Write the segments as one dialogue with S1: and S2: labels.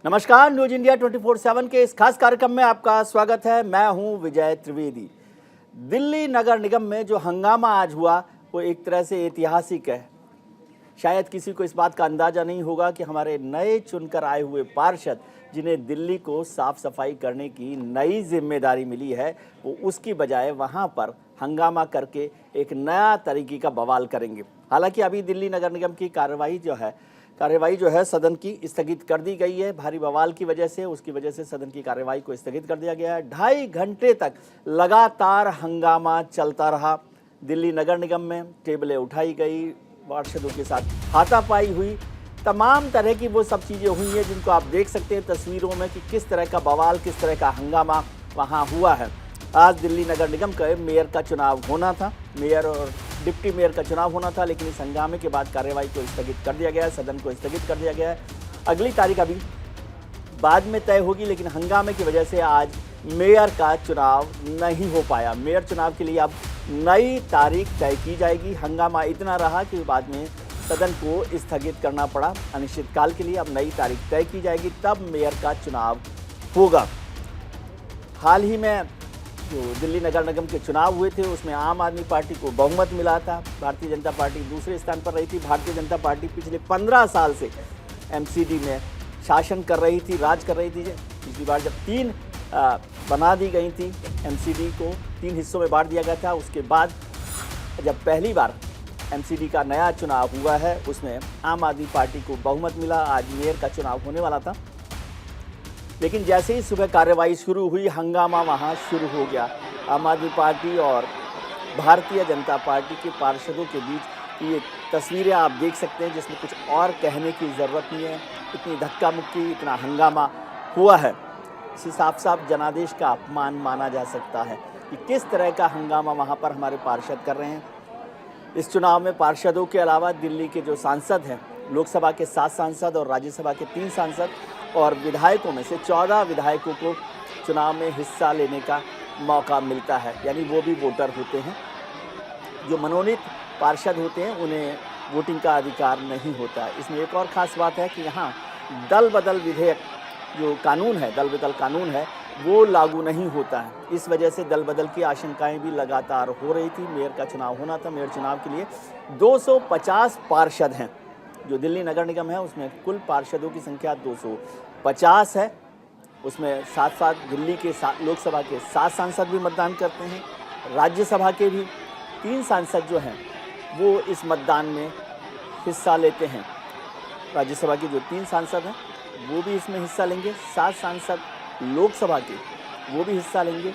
S1: नमस्कार, news India 24/7 के इस खास कार्यक्रम में आपका स्वागत है। मैं हूं विजय त्रिवेदी। दिल्ली नगर निगम में जो हंगामा आज हुआ वो एक तरह से ऐतिहासिक है। शायद किसी को इस बात का अंदाजा नहीं होगा कि हमारे नए चुनकर आए हुए पार्षद, जिन्हें दिल्ली को साफ सफाई करने की नई जिम्मेदारी मिली है, वो उसकी बजाय वहां पर हंगामा करके एक नया तरीके का बवाल करेंगे। हालांकि अभी दिल्ली नगर निगम की कार्यवाही जो है सदन की स्थगित कर दी गई है। भारी बवाल की वजह से, उसकी वजह से सदन की कार्यवाही को स्थगित कर दिया गया है। 2.5 घंटे तक लगातार हंगामा चलता रहा। दिल्ली नगर निगम में टेबलें उठाई गई, पार्षदों के साथ हाथापाई हुई, तमाम तरह की वो सब चीज़ें हुई हैं जिनको आप देख सकते हैं तस्वीरों में कि किस तरह का बवाल, किस तरह का हंगामा वहाँ हुआ है। आज दिल्ली नगर निगम का मेयर का चुनाव होना था, मेयर और डिप्टी मेयर का चुनाव होना था, लेकिन इस हंगामे के बाद कार्यवाही को स्थगित कर दिया गया है, सदन को स्थगित कर दिया गया है। अगली तारीख अभी बाद में तय होगी, लेकिन हंगामे की वजह से आज मेयर का चुनाव नहीं हो पाया। मेयर चुनाव के लिए अब नई तारीख तय की जाएगी। हंगामा इतना रहा कि बाद में सदन को स्थगित करना पड़ा अनिश्चितकाल के लिए। अब नई तारीख तय की जाएगी, तब मेयर का चुनाव होगा। हाल ही में जो दिल्ली नगर निगम के चुनाव हुए थे उसमें आम आदमी पार्टी को बहुमत मिला था, भारतीय जनता पार्टी दूसरे स्थान पर रही थी। भारतीय जनता पार्टी पिछले 15 साल से एमसीडी में शासन कर रही थी, राज कर रही थी। पिछली बार जब 3 बना दी गई थी, एमसीडी को 3 हिस्सों में बांट दिया गया था, उसके बाद जब पहली बार एमसीडी का नया चुनाव हुआ है उसमें आम आदमी पार्टी को बहुमत मिला। आज मेयर का चुनाव होने वाला था, लेकिन जैसे ही सुबह कार्यवाही शुरू हुई, हंगामा वहां शुरू हो गया। आम आदमी पार्टी और भारतीय जनता पार्टी के पार्षदों के बीच ये तस्वीरें आप देख सकते हैं, जिसमें कुछ और कहने की ज़रूरत नहीं है। इतनी धक्का मुक्की, इतना हंगामा हुआ है, इसे साफ साफ जनादेश का अपमान माना जा सकता है कि किस तरह का हंगामा वहाँ पर हमारे पार्षद कर रहे हैं। इस चुनाव में पार्षदों के अलावा दिल्ली के जो सांसद हैं, लोकसभा के 7 सांसद और राज्यसभा के 3 सांसद और विधायकों में से 14 विधायकों को चुनाव में हिस्सा लेने का मौका मिलता है, यानी वो भी वोटर होते हैं। जो मनोनीत पार्षद होते हैं उन्हें वोटिंग का अधिकार नहीं होता है। इसमें एक और ख़ास बात है कि यहाँ दल बदल विधेयक जो कानून है, दल बदल कानून है, वो लागू नहीं होता है। इस वजह से दल बदल की आशंकाएं भी लगातार हो रही थी। मेयर का चुनाव होना था, मेयर चुनाव के लिए 250 पार्षद हैं। जो दिल्ली नगर निगम है उसमें कुल पार्षदों की संख्या 250 है। उसमें साथ साथ दिल्ली के लोकसभा के 7 सांसद भी मतदान करते हैं। राज्यसभा के भी 3 सांसद जो हैं वो इस मतदान में हिस्सा लेते हैं। राज्यसभा के जो 3 सांसद हैं वो भी इसमें हिस्सा लेंगे। 7 सांसद लोकसभा के वो भी हिस्सा लेंगे।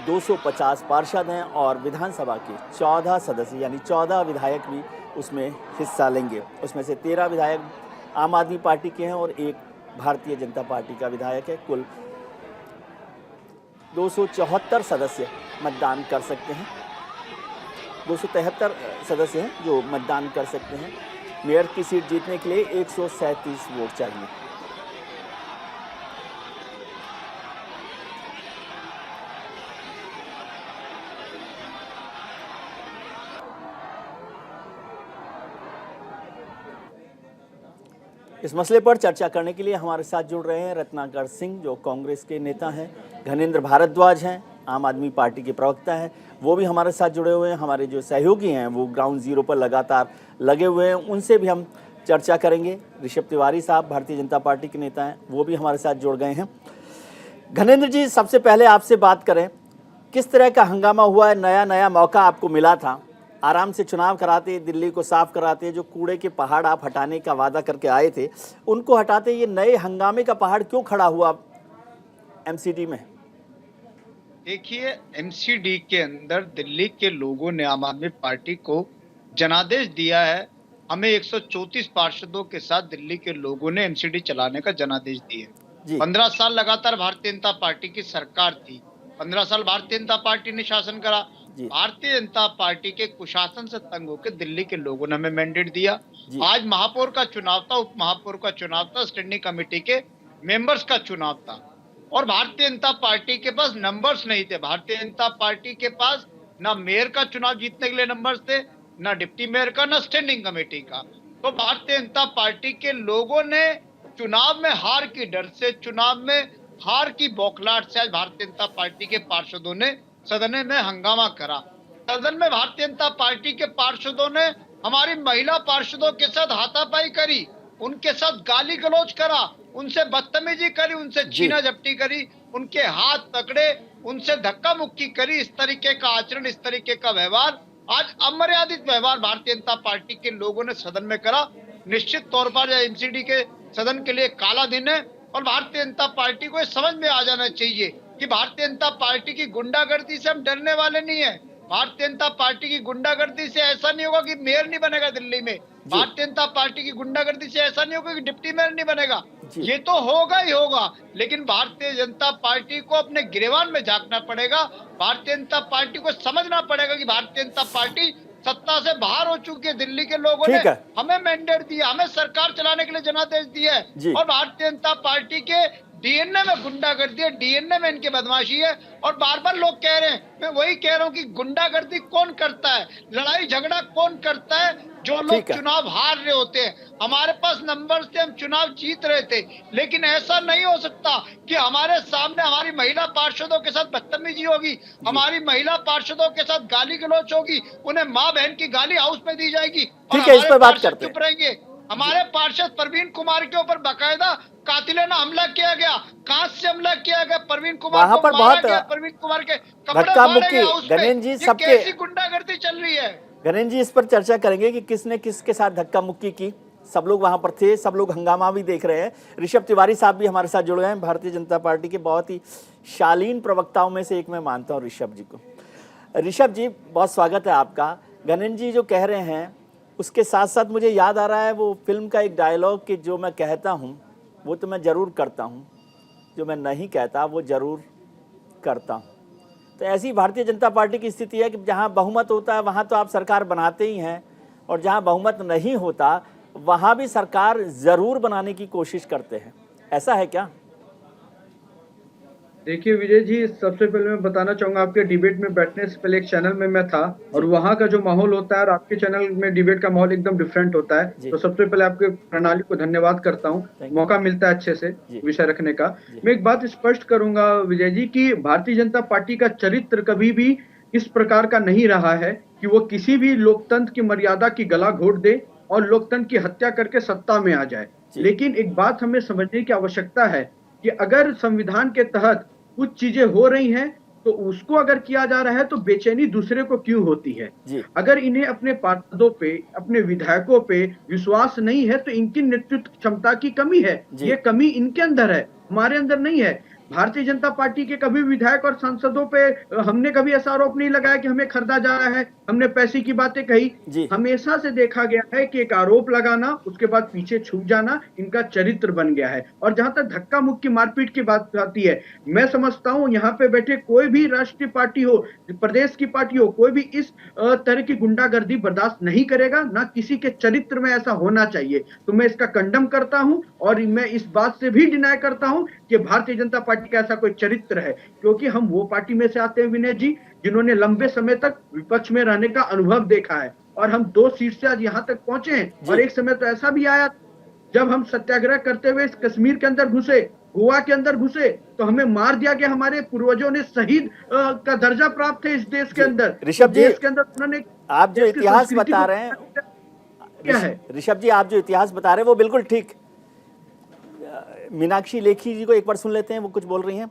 S1: 250 पार्षद हैं और विधानसभा के 14 सदस्य यानी 14 विधायक भी उसमें हिस्सा लेंगे। उसमें से 13 विधायक आम आदमी पार्टी के हैं और 1 भारतीय जनता पार्टी का विधायक है। कुल 274 सदस्य मतदान कर सकते हैं। 273 सदस्य हैं जो मतदान कर सकते हैं। मेयर की सीट जीतने के लिए 137 वोट चाहिए। इस मसले पर चर्चा करने के लिए हमारे साथ जुड़ रहे हैं रत्नाकर सिंह, जो कांग्रेस के नेता हैं, घनेंद्र भारद्वाज हैं, आम आदमी पार्टी के प्रवक्ता हैं, वो भी हमारे साथ जुड़े हुए हैं। हमारे जो सहयोगी हैं वो ग्राउंड जीरो पर लगातार लगे हुए हैं, उनसे भी हम चर्चा करेंगे। ऋषभ तिवारी साहब भारतीय जनता पार्टी के नेता हैं, वो भी हमारे साथ जुड़ गए हैं। घनेंद्र जी, सबसे पहले आपसे बात करें, किस तरह का हंगामा हुआ है? नया मौका आपको मिला था, आराम से चुनाव कराते, दिल्ली को साफ कराते, जो कूड़े के पहाड़ आप हटाने का वादा करके आए थे उनको हटाते, ये नए हंगामे का पहाड़ क्यों खड़ा हुआ एमसीडी में?
S2: देखिए, एमसीडी के अंदर दिल्ली के लोगों ने आम आदमी पार्टी को जनादेश दिया है। हमें 134 पार्षदों के साथ दिल्ली के लोगों ने एमसीडी चलाने का जनादेश दिया। 15 साल लगातार भारतीय जनता पार्टी की सरकार थी। 15 साल भारतीय जनता पार्टी ने शासन करा। भारतीय जनता पार्टी के कुशासन से तंग होकर दिल्ली के लोगों ने हमें मैंडेट दिया। आज महापौर का चुनाव था, उप महापौर का चुनाव था, स्टैंडिंग कमेटी के मेंबर्स का चुनाव था, और भारतीय जनता पार्टी के पास नंबर्स नहीं थे। भारतीय जनता पार्टी के पास ना मेयर का चुनाव जीतने के लिए नंबर्स थे, ना डिप्टी मेयर का, ना स्टैंडिंग कमेटी का। तो भारतीय जनता पार्टी के लोगों ने चुनाव में हार की डर से, चुनाव में हार की बौखलाहट से आज भारतीय जनता पार्टी के पार्षदों ने सदन में हंगामा करा। सदन में भारतीय जनता पार्टी के पार्षदों ने हमारी महिला पार्षदों के साथ हाथापाई करी, उनके साथ गाली गलौज करा, उनसे बदतमीजी करी, उनसे छीना झपटी करी, उनके हाथ पकड़े, उनसे धक्का मुक्की करी। इस तरीके का आचरण, इस तरीके का व्यवहार, आज अमर्यादित व्यवहार भारतीय जनता पार्टी के लोगों ने सदन में करा। निश्चित तौर पर यह एमसीडी के सदन के लिए काला दिन है और भारतीय जनता पार्टी को समझ में आ जाना चाहिए कि भारतीय जनता पार्टी की गुंडागर्दी से हम डरने वाले नहीं है। भारतीय जनता पार्टी की गुंडागर्दी से ऐसा नहीं होगा कि मेयर नहीं बनेगा दिल्ली में। भारतीय जनता पार्टी की गुंडागर्दी से ऐसा नहीं होगा कि डिप्टी मेयर नहीं बनेगा। ये तो होगा ही होगा, लेकिन भारतीय जनता पार्टी को अपने गिरेबान में झांकना पड़ेगा। भारतीय जनता पार्टी को समझना पड़ेगा कि भारतीय जनता पार्टी सत्ता से बाहर हो चुकी है। दिल्ली के लोगों ने हमें मैंडेट दिया, हमें सरकार चलाने के लिए जनादेश दिया है और भारतीय जनता पार्टी के डीएनए में गुंडागर्दी है, डीएनए में इनकी बदमाशी है। और बार बार लोग कह रहे हैं, मैं वही कह रहा हूं कि गुंडागर्दी कौन करता है, लड़ाई झगड़ा कौन करता है? जो लोग चुनाव हार रहे होते हैं। हमारे पास नंबर से हम चुनाव जीत रहे थे, लेकिन ऐसा नहीं हो सकता कि हमारे सामने हमारी महिला पार्षदों के साथ बदतमीजी होगी, हमारी महिला पार्षदों के साथ गाली गलौज होगी, उन्हें माँ बहन की गाली हाउस में दी जाएगी और हमारे पार्षद चुप रहेंगे। हमारे पार्षद प्रवीण कुमार के ऊपर बाकायदा कातिलाना हमला किया गया, कांच से हमला किया गया, प्रवीण कुमार को मारा गया, प्रवीण कुमार के कपड़े फाड़े गए हाउस में। ये कैसी गुंडागर्दी चल रही है?
S1: गणेश जी, इस पर चर्चा करेंगे कि किसने किसके साथ धक्का मुक्की की। सब लोग वहां पर थे, सब लोग हंगामा भी देख रहे हैं। ऋषभ तिवारी साहब भी हमारे साथ जुड़े हैं, भारतीय जनता पार्टी के बहुत ही शालीन प्रवक्ताओं में से एक मैं मानता हूं ऋषभ जी को। ऋषभ जी, बहुत स्वागत है आपका। गणेश जी जो कह रहे हैं उसके साथ साथ मुझे याद आ रहा है वो फिल्म का एक डायलॉग कि जो मैं कहता हूँ वो तो मैं ज़रूर करता हूँ, जो मैं नहीं कहता वो ज़रूर करता हूँ। तो ऐसी भारतीय जनता पार्टी की स्थिति है कि जहाँ बहुमत होता है वहाँ तो आप सरकार बनाते ही हैं, और जहाँ बहुमत नहीं होता वहाँ भी सरकार ज़रूर बनाने की कोशिश करते हैं। ऐसा है क्या?
S3: देखिए विजय जी, सबसे पहले मैं बताना चाहूंगा, आपके डिबेट में बैठने से पहले एक चैनल में मैं था और वहाँ का जो माहौल होता है और आपके चैनल में डिबेट का माहौल एकदम डिफरेंट होता है। तो सबसे पहले आपके प्रणाली को धन्यवाद करता हूँ, मौका मिलता है अच्छे से विषय रखने का। मैं एक बात स्पष्ट करूंगा विजय जी की भारतीय जनता पार्टी का चरित्र कभी भी इस प्रकार का नहीं रहा है कि वो किसी भी लोकतंत्र की मर्यादा की गला घोट दे और लोकतंत्र की हत्या करके सत्ता में आ जाए। लेकिन एक बात हमें समझने की आवश्यकता है कि अगर संविधान के तहत कुछ चीजें हो रही हैं तो उसको अगर किया जा रहा है तो बेचैनी दूसरे को क्यों होती है? अगर इन्हें अपने पार्षदों पे, अपने विधायकों पे विश्वास नहीं है तो इनकी नेतृत्व क्षमता की कमी है। ये कमी इनके अंदर है, हमारे अंदर नहीं है। भारतीय जनता पार्टी के कभी विधायक और सांसदों पे हमने कभी ऐसा आरोप नहीं लगाया कि हमें खरीदा जा रहा है, हमने पैसे की बातें कही। हमेशा से देखा गया है कि एक आरोप लगाना, उसके बाद पीछे छुप जाना इनका चरित्र बन गया है। और जहां तक धक्का मुक्की मारपीट की बात आती है, मैं समझता हूं यहाँ पे बैठे कोई भी राष्ट्रीय पार्टी हो, प्रदेश की पार्टी हो, कोई भी इस तरह की गुंडागर्दी बर्दाश्त नहीं करेगा, ना किसी के चरित्र में ऐसा होना चाहिए। तो मैं इसका कंडम करता हूं और मैं इस बात से भी डिनाय करता हूं कि भारतीय जनता पार्टी का ऐसा कोई चरित्र है, क्योंकि हम वो पार्टी में से आते हैं विनय जी जिन्होंने लंबे समय तक विपक्ष में रहने का अनुभव देखा है और हम 2 सीट से आज यहाँ तक पहुंचे हैं। और एक समय तो ऐसा भी आया जब हम सत्याग्रह करते हुए कश्मीर के अंदर घुसे, गोवा के अंदर घुसे तो हमें मार दिया गया। हमारे पूर्वजों ने शहीद का दर्जा प्राप्त है इस देश के अंदर।
S1: ऋषभ जी,
S3: देश के अंदर उन्होंने,
S1: आप जो इतिहास बता रहे हैं क्या है? ऋषभ जी, आप जो इतिहास बता रहे हैं वो बिल्कुल ठीक। मीनाक्षी लेखी जी को एक बार सुन लेते हैं, वो कुछ बोल रही हैं।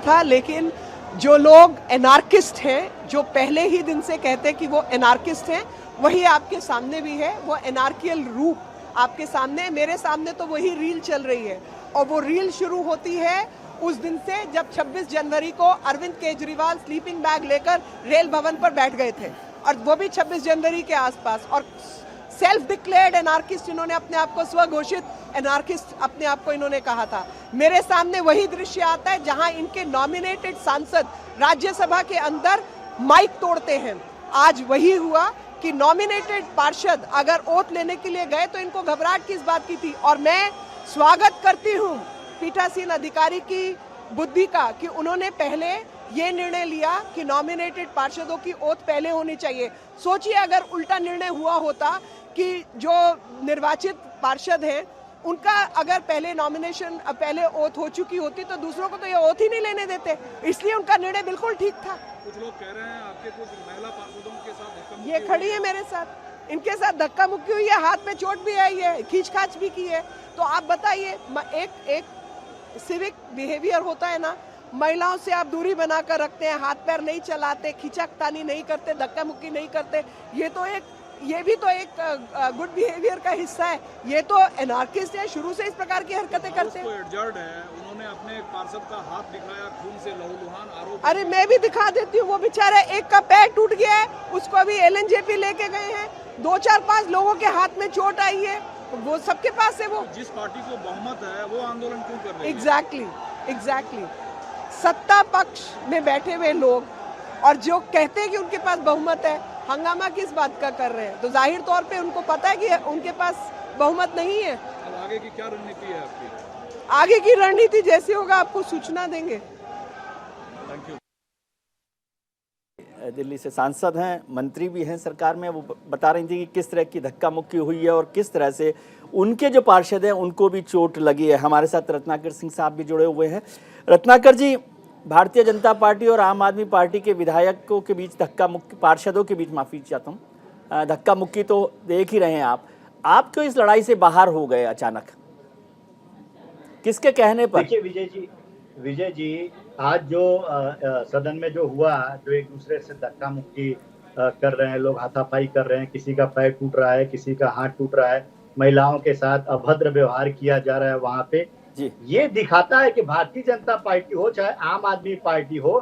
S4: था, लेकिन जो लोग एनार्किस्ट हैं, जो पहले ही दिन से कहते हैं कि वो एनार्किस्ट हैं, वही आपके सामने भी है। वो एनार्कियल रूप आपके सामने, मेरे सामने तो वही रील चल रही है। और वो रील शुरू होती है उस दिन से जब 26 जनवरी को अरविंद केजरीवाल स्लीपिंग बैग लेकर रेल भवन पर बैठ गए थे, और वो भी 26 जनवरी के आसपास। और सेल्फ डिक्लेयर्ड एनार्किस्ट, इन्होंने अपने आप को स्वघोषित एनार्किस्ट अपने आप को इन्होंने कहा था। मेरे सामने वही दृश्य आता है जहां इनके नॉमिनेटेड सांसद राज्यसभा के अंदर माइक तोड़ते हैं। आज वही हुआ कि नॉमिनेटेड पार्षद अगर ओथ लेने के लिए गए तो इनको घबराहट किस बात की थी। और मैं स्वागत करती हूं पीठासीन अधिकारी की बुद्धि का कि उन्होंने पहले ये निर्णय लिया कि नॉमिनेटेड पार्षदों की ओथ पहले होनी चाहिए। सोचिए अगर उल्टा निर्णय हुआ होता कि जो निर्वाचित पार्षद हैं उनका अगर पहले नॉमिनेशन पहले ओथ हो चुकी होती तो दूसरों को तो ये ओथ ही नहीं लेने देते, इसलिए उनका निर्णय बिल्कुल ठीक था।
S5: कुछ लोग कह रहे हैं आपके कुछ महिला पार्षदों के साथ धक्का
S4: ये खड़ी है मेरे साथ, इनके साथ धक्का मुक्की हुई है, हाथ में चोट भी आई है, खींचखाच भी की है। तो आप बताइए, एक सिविक बिहेवियर होता है ना, महिलाओं से आप दूरी बनाकर रखते हैं, हाथ पैर नहीं चलाते, खींचातानी नहीं करते, धक्का मुक्की नहीं करते, ये भी तो एक गुड बिहेवियर का हिस्सा है। ये तो एनार्किस्ट है, शुरू से इस प्रकार की हरकतें करते हैं।
S5: एडजर्ड है, उन्होंने अपने एक पार्षद का हाथ दिखाया, खून से लहूलुहान आरोप।
S4: अरे मैं भी दिखा देती हूँ, वो बेचारा एक का पैर टूट गया है, उसको अभी एलएनजेपी लेके गए हैं, 2-4-5 लोगों के हाथ में चोट आई है, वो सबके पास है। वो
S5: जिस पार्टी को बहुमत है वो आंदोलन क्यों कर रही है?
S4: एग्जैक्टली सत्ता पक्ष में बैठे हुए लोग और जो कहते हैं कि उनके पास बहुमत है, हंगामा किस बात का कर रहे हैं? तो जाहिर तौर पे उनको पता है कि उनके पास बहुमत नहीं है।
S5: अब आगे की क्या रणनीति है आपकी?
S4: आगे की रणनीति जैसी होगा आपको सूचना देंगे।
S5: Thank you.
S1: दिल्ली से सांसद हैं, मंत्री भी हैं सरकार में, वो बता रही थी कि किस तरह की धक्का मुक्की हुई है और किस तरह से उनके जो पार्षद हैं उनको भी चोट लगी है। हमारे साथ रत्नाकर सिंह साहब भी जुड़े हुए हैं। रत्नाकर जी, भारतीय जनता पार्टी और आम आदमी पार्टी के विधायकों के बीच धक्का मुक्की, पार्षदों के बीच माफ़ी चाहता हूँ, धक्का मुक्की तो देख ही रहे हैं आप क्यों इस लड़ाई से बाहर हो गए अचानक, किसके कहने पर?
S6: देखिए विजय जी, आज जो सदन में जो हुआ, जो एक दूसरे से धक्का मुक्की कर रहे हैं लोग, हाथापाई कर रहे हैं, किसी का पैर टूट रहा है, किसी का हाथ टूट रहा है, महिलाओं के साथ अभद्र व्यवहार किया जा रहा है वहां पे
S1: जी। ये
S6: दिखाता है कि भारतीय जनता पार्टी हो चाहे आम आदमी पार्टी हो,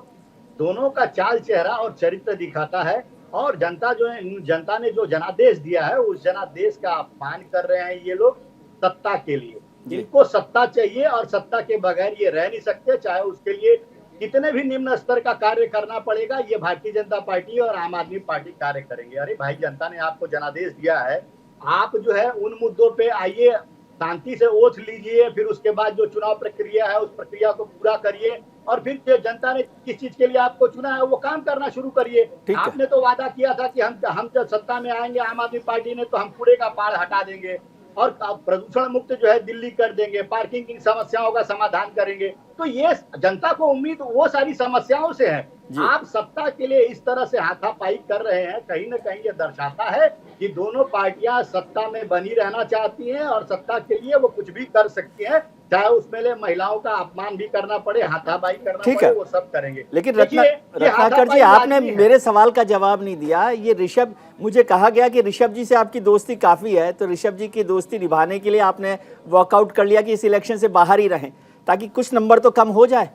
S6: दोनों का चाल चेहरा और चरित्र दिखाता है। और जनता ने जो जनादेश दिया है, उस जनादेश का अपमान कर रहे हैं ये लोग सत्ता के लिए। इनको सत्ता चाहिए और सत्ता के बगैर ये रह नहीं सकते, चाहे उसके लिए कितने भी निम्न स्तर का कार्य करना पड़ेगा, ये भारतीय जनता पार्टी और आम आदमी पार्टी कार्य करेंगे। अरे भाई, जनता ने आपको जनादेश दिया है, आप जो है उन मुद्दों पे आइए, शांति से ओथ लीजिए, फिर उसके बाद जो चुनाव प्रक्रिया है उस प्रक्रिया को पूरा करिए और फिर जो जनता ने किस चीज के लिए आपको चुना है वो काम करना शुरू करिए। आपने तो वादा किया था कि हम जब सत्ता में आएंगे आम आदमी पार्टी ने, तो हम कूड़े का पहाड़ हटा देंगे और प्रदूषण मुक्त जो है दिल्ली कर देंगे, पार्किंग की समस्याओं का समाधान करेंगे। तो ये जनता को उम्मीद वो सारी समस्याओं से है। आप सत्ता के लिए इस तरह से हाथापाई कर रहे हैं, कहीं ना कहीं ये दर्शाता है कि दोनों पार्टियां सत्ता में बनी रहना चाहती हैं और सत्ता के लिए वो कुछ भी कर सकती हैं, चाहे उसमें ले महिलाओं का अपमान भी करना पड़े, हाथापाई करना पड़े, वो सब करेंगे।
S1: लेकिन रत्नाकर जी, आपने मेरे सवाल का जवाब नहीं दिया। ये ऋषभ, मुझे कहा गया कि ऋषभ जी से आपकी दोस्ती काफी है, तो ऋषभ जी की दोस्ती निभाने के लिए आपने वॉकआउट कर लिया कि इस इलेक्शन से बाहर ही रहें ताकि कुछ नंबर तो कम हो जाए।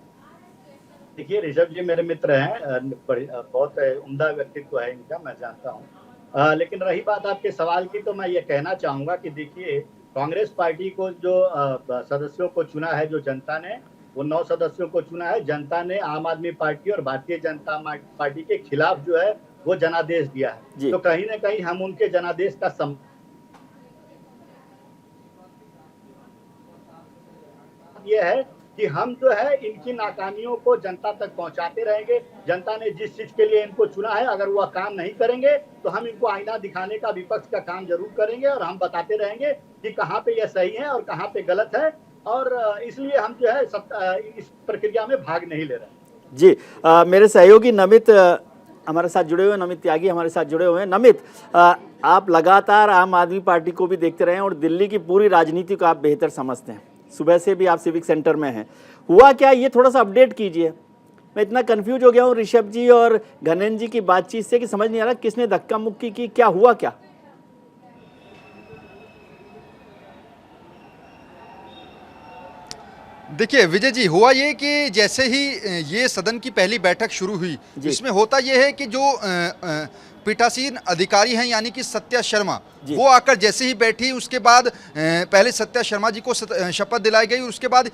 S6: देखिए, ऋषभ जी मेरे मित्र हैं, बहुत उम्दा व्यक्तित्व है इनका, मैं जानता हूँ। लेकिन रही बात आपके सवाल की, तो मैं ये कहना चाहूंगा कि देखिए, कांग्रेस पार्टी को जो सदस्यों को चुना है, जो जनता ने, वो 9 सदस्यों को चुना है। जनता ने आम आदमी पार्टी और भारतीय जनता पार्टी के खिलाफ जो है वो जनादेश दिया है। तो कहीं ना कहीं हम उनके जनादेश का ये है कि हम जो है इनकी नाकामियों को जनता तक पहुंचाते रहेंगे। जनता ने जिस चीज के लिए इनको चुना है, अगर वह काम नहीं करेंगे तो हम इनको आईना दिखाने का, विपक्ष का काम जरूर करेंगे और हम बताते रहेंगे कि कहाँ पे यह सही है और कहाँ पे गलत है। और इसलिए हम जो है इस प्रक्रिया में भाग नहीं ले रहे।
S1: जी, मेरे सहयोगी नमित हमारे साथ जुड़े हुए, नमित त्यागी हमारे साथ जुड़े हुए हैं। नमित, आप लगातार आम आदमी पार्टी को भी देखते रहे हैं और दिल्ली की पूरी राजनीति को आप बेहतर समझते हैं, सुबह से भी आप सिविक सेंटर में हैं। हुआ क्या, ये थोड़ा सा अपडेट कीजिए। मैं इतना कंफ्यूज हो गया हूँ ऋषभ जी और घनेन जी की बातचीत से कि समझ नहीं आ रहा किसने धक्का मुक्की की, क्या हुआ क्या?
S7: देखिए विजय जी, हुआ ये कि जैसे ही ये सदन की पहली बैठक शुरू हुई, इसमें होता ये है कि जो पीठासीन अधिकारी हैं यानी कि सत्या शर्मा, वो आकर जैसे ही बैठी, उसके बाद पहले सत्या शर्मा जी को शपथ दिलाई गई। उसके बाद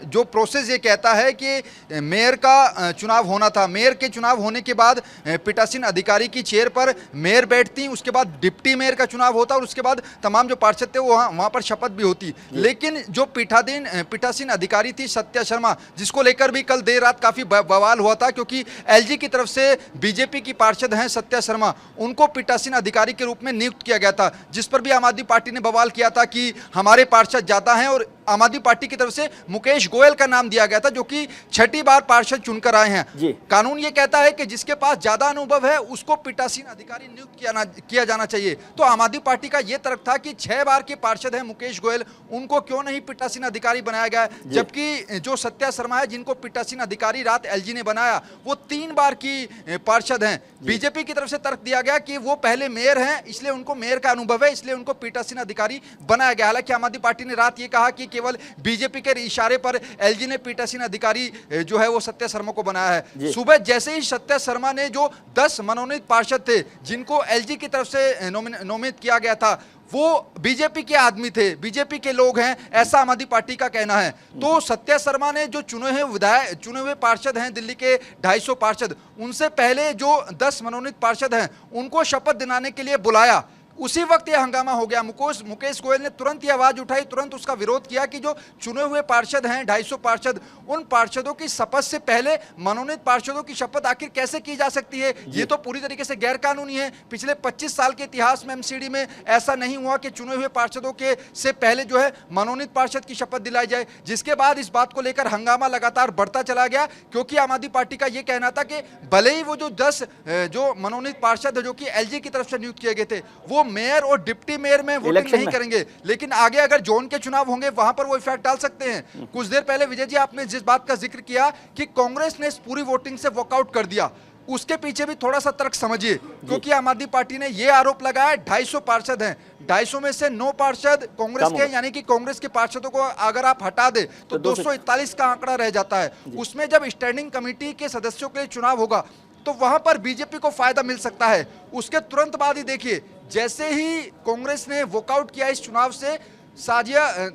S7: जो प्रोसेस ये कहता है कि मेयर का चुनाव होना था। मेयर के चुनाव होने के बाद पीठासीन अधिकारी की चेयर पर मेयर बैठती, उसके बाद डिप्टी मेयर का चुनाव होता और उसके बाद तमाम जो पार्षद थे वो वहाँ पर शपथ भी होती। लेकिन जो पीठासीन अधिकारी थी सत्या शर्मा, जिसको लेकर भी कल देर रात काफ़ी बवाल हुआ था, क्योंकि एलजी की तरफ से बीजेपी की पार्षद हैं सत्या शर्मा, शर्मा उनको पीठासीन अधिकारी के रूप में नियुक्त किया गया था, जिस पर भी आम आदमी पार्टी ने बवाल किया था कि हमारे पार्षद ज्यादा हैं, और आम आदमी पार्टी की तरफ से मुकेश गोयल का नाम दिया गया था जो कि 6ठी बार पार्षद चुनकर आए हैं। कानून ये कहता है कि जिसके पास ज्यादा अनुभव है उसको पीठासीन अधिकारी नियुक्त किया जाना चाहिए। तो आम आदमी पार्टी का यह तर्क था कि 6 बार के पार्षद हैं मुकेश गोयल, उनको क्यों नहीं पीठासीन अधिकारी बनाया गया, जबकि जो सत्या शर्मा है जिनको पीठासीन अधिकारी रात एलजी ने बनाया वो 3 बार की पार्षद हैं। बीजेपी की तरफ से तर्क दिया गया कि वो पहले मेयर हैं, इसलिए उनको मेयर का अनुभव है, इसलिए उनको पीठासीन अधिकारी बनाया गया। हालांकि आम आदमी पार्टी ने रात ये कहा कि केवल बीजेपी के इशारे पर एलजी ने पीठासीन अधिकारी जो है वो सत्या शर्मा को बनाया है। सुबह जैसे ही सत्या शर्मा ने जो 10 मनोनीत पार्षद थे जिनको एलजी की तरफ से नोमिनेट किया गया था वो बीजेपी के आदमी थे, बीजेपी के लोग हैं, ऐसा आम आदमी पार्टी का कहना है। तो सत्या शर्मा ने जो चुने हुए पार्षद हैं दिल्ली के 250 पार्षद, उनसे पहले जो 10 मनोनीत पार्षद हैं उनको शपथ दिलाने के लिए बुलाया। उसी वक्त यह हंगामा हो गया। मुकेश गोयल ने तुरंत ये आवाज उठाई, तुरंत उसका विरोध किया कि जो चुने हुए पार्षद हैं 250 पार्षद, उन पार्षदों की शपथ से पहले मनोनीत पार्षदों की शपथ आखिर कैसे की जा सकती है? ये तो पूरी तरीके से गैर कानूनी है। पिछले 25 साल के इतिहास में एमसीडी में ऐसा नहीं हुआ कि चुने हुए पार्षदों के से पहले जो है मनोनीत पार्षद की शपथ दिलाई जाए। जिसके बाद इस बात को लेकर हंगामा लगातार बढ़ता चला गया, क्योंकि आम आदमी पार्टी का यह कहना था कि भले ही वो जो 10 जो मनोनीत पार्षद जो कि एलजी की तरफ से नियुक्त किए गए थे वो मेयर और डिप्टी मेयर में वोटिंग नहीं करेंगे, लेकिन आगे अगर जोन के चुनाव होंगे वहां पर वो इफेक्ट डाल सकते हैं। कुछ देर पहले विजय जी आपने जिस बात का जिक्र किया कि कांग्रेस ने इस पूरी वोटिंग से वॉकआउट कर दिया, उसके पीछे भी थोड़ा सा तर्क समझिए, क्योंकि आम आदमी पार्टी ने यह आरोप लगाया 250 पार्षद हैं, 250 में से 9 पार्षद कांग्रेस के, यानी कि कांग्रेस के पार्षदों को अगर आप हटा दे तो 241 का आंकड़ा रह जाता है। उसमें जब स्टैंडिंग कमेटी के सदस्यों के लिए चुनाव होगा तो वहां पर बीजेपी को फायदा मिल सकता है। उसके तुरंत बाद ही देखिए, जैसे ही कांग्रेस ने वॉकआउट किया इस चुनाव से,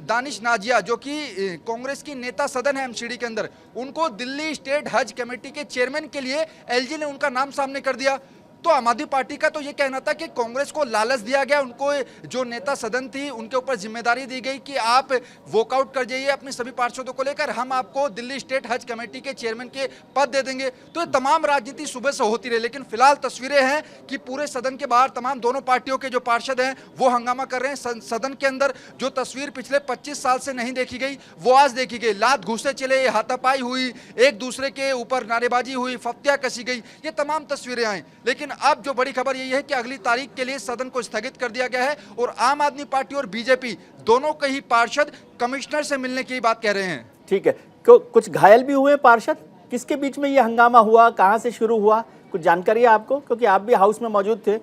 S7: दानिश नाजिया जो कि कांग्रेस की नेता सदन है एमसीडी के अंदर, उनको दिल्ली स्टेट हज कमेटी के चेयरमैन के लिए एलजी ने उनका नाम सामने कर दिया। तो आम आदमी पार्टी का तो ये कहना था कि कांग्रेस को लालच दिया गया, उनको जो नेता सदन थी उनके ऊपर जिम्मेदारी दी गई कि आप वॉकआउट कर जाइए अपने सभी पार्षदों को लेकर, हम आपको दिल्ली स्टेट हज कमेटी के चेयरमैन के पद दे देंगे। तो ये तमाम राजनीति सुबह से होती रही, लेकिन फिलहाल तस्वीरें हैं कि पूरे सदन के बाहर तमाम दोनों पार्टियों के जो पार्षद हैं वो हंगामा कर रहे हैं। सदन के अंदर जो तस्वीर पिछले 25 साल से नहीं देखी गई वो आज देखी गई। लात घुसे चले, हाथापाई हुई, एक दूसरे के ऊपर नारेबाजी हुई, फफ्तियां कसी गई, ये तमाम तस्वीरें आई। लेकिन अब जो बड़ी खबर यही है कि अगली तारीख के लिए सदन को स्थगित कर दिया गया है और आम आदमी पार्टी और बीजेपी दोनों के ही पार्षद कमिश्नर से मिलने की बात कह रहे हैं।
S1: ठीक है, कुछ घायल भी हुए पार्षद? किसके बीच में यह हंगामा हुआ, कहां से शुरू हुआ, कुछ जानकारी है आपको? क्योंकि आप भी हाउस में मौजूद थे।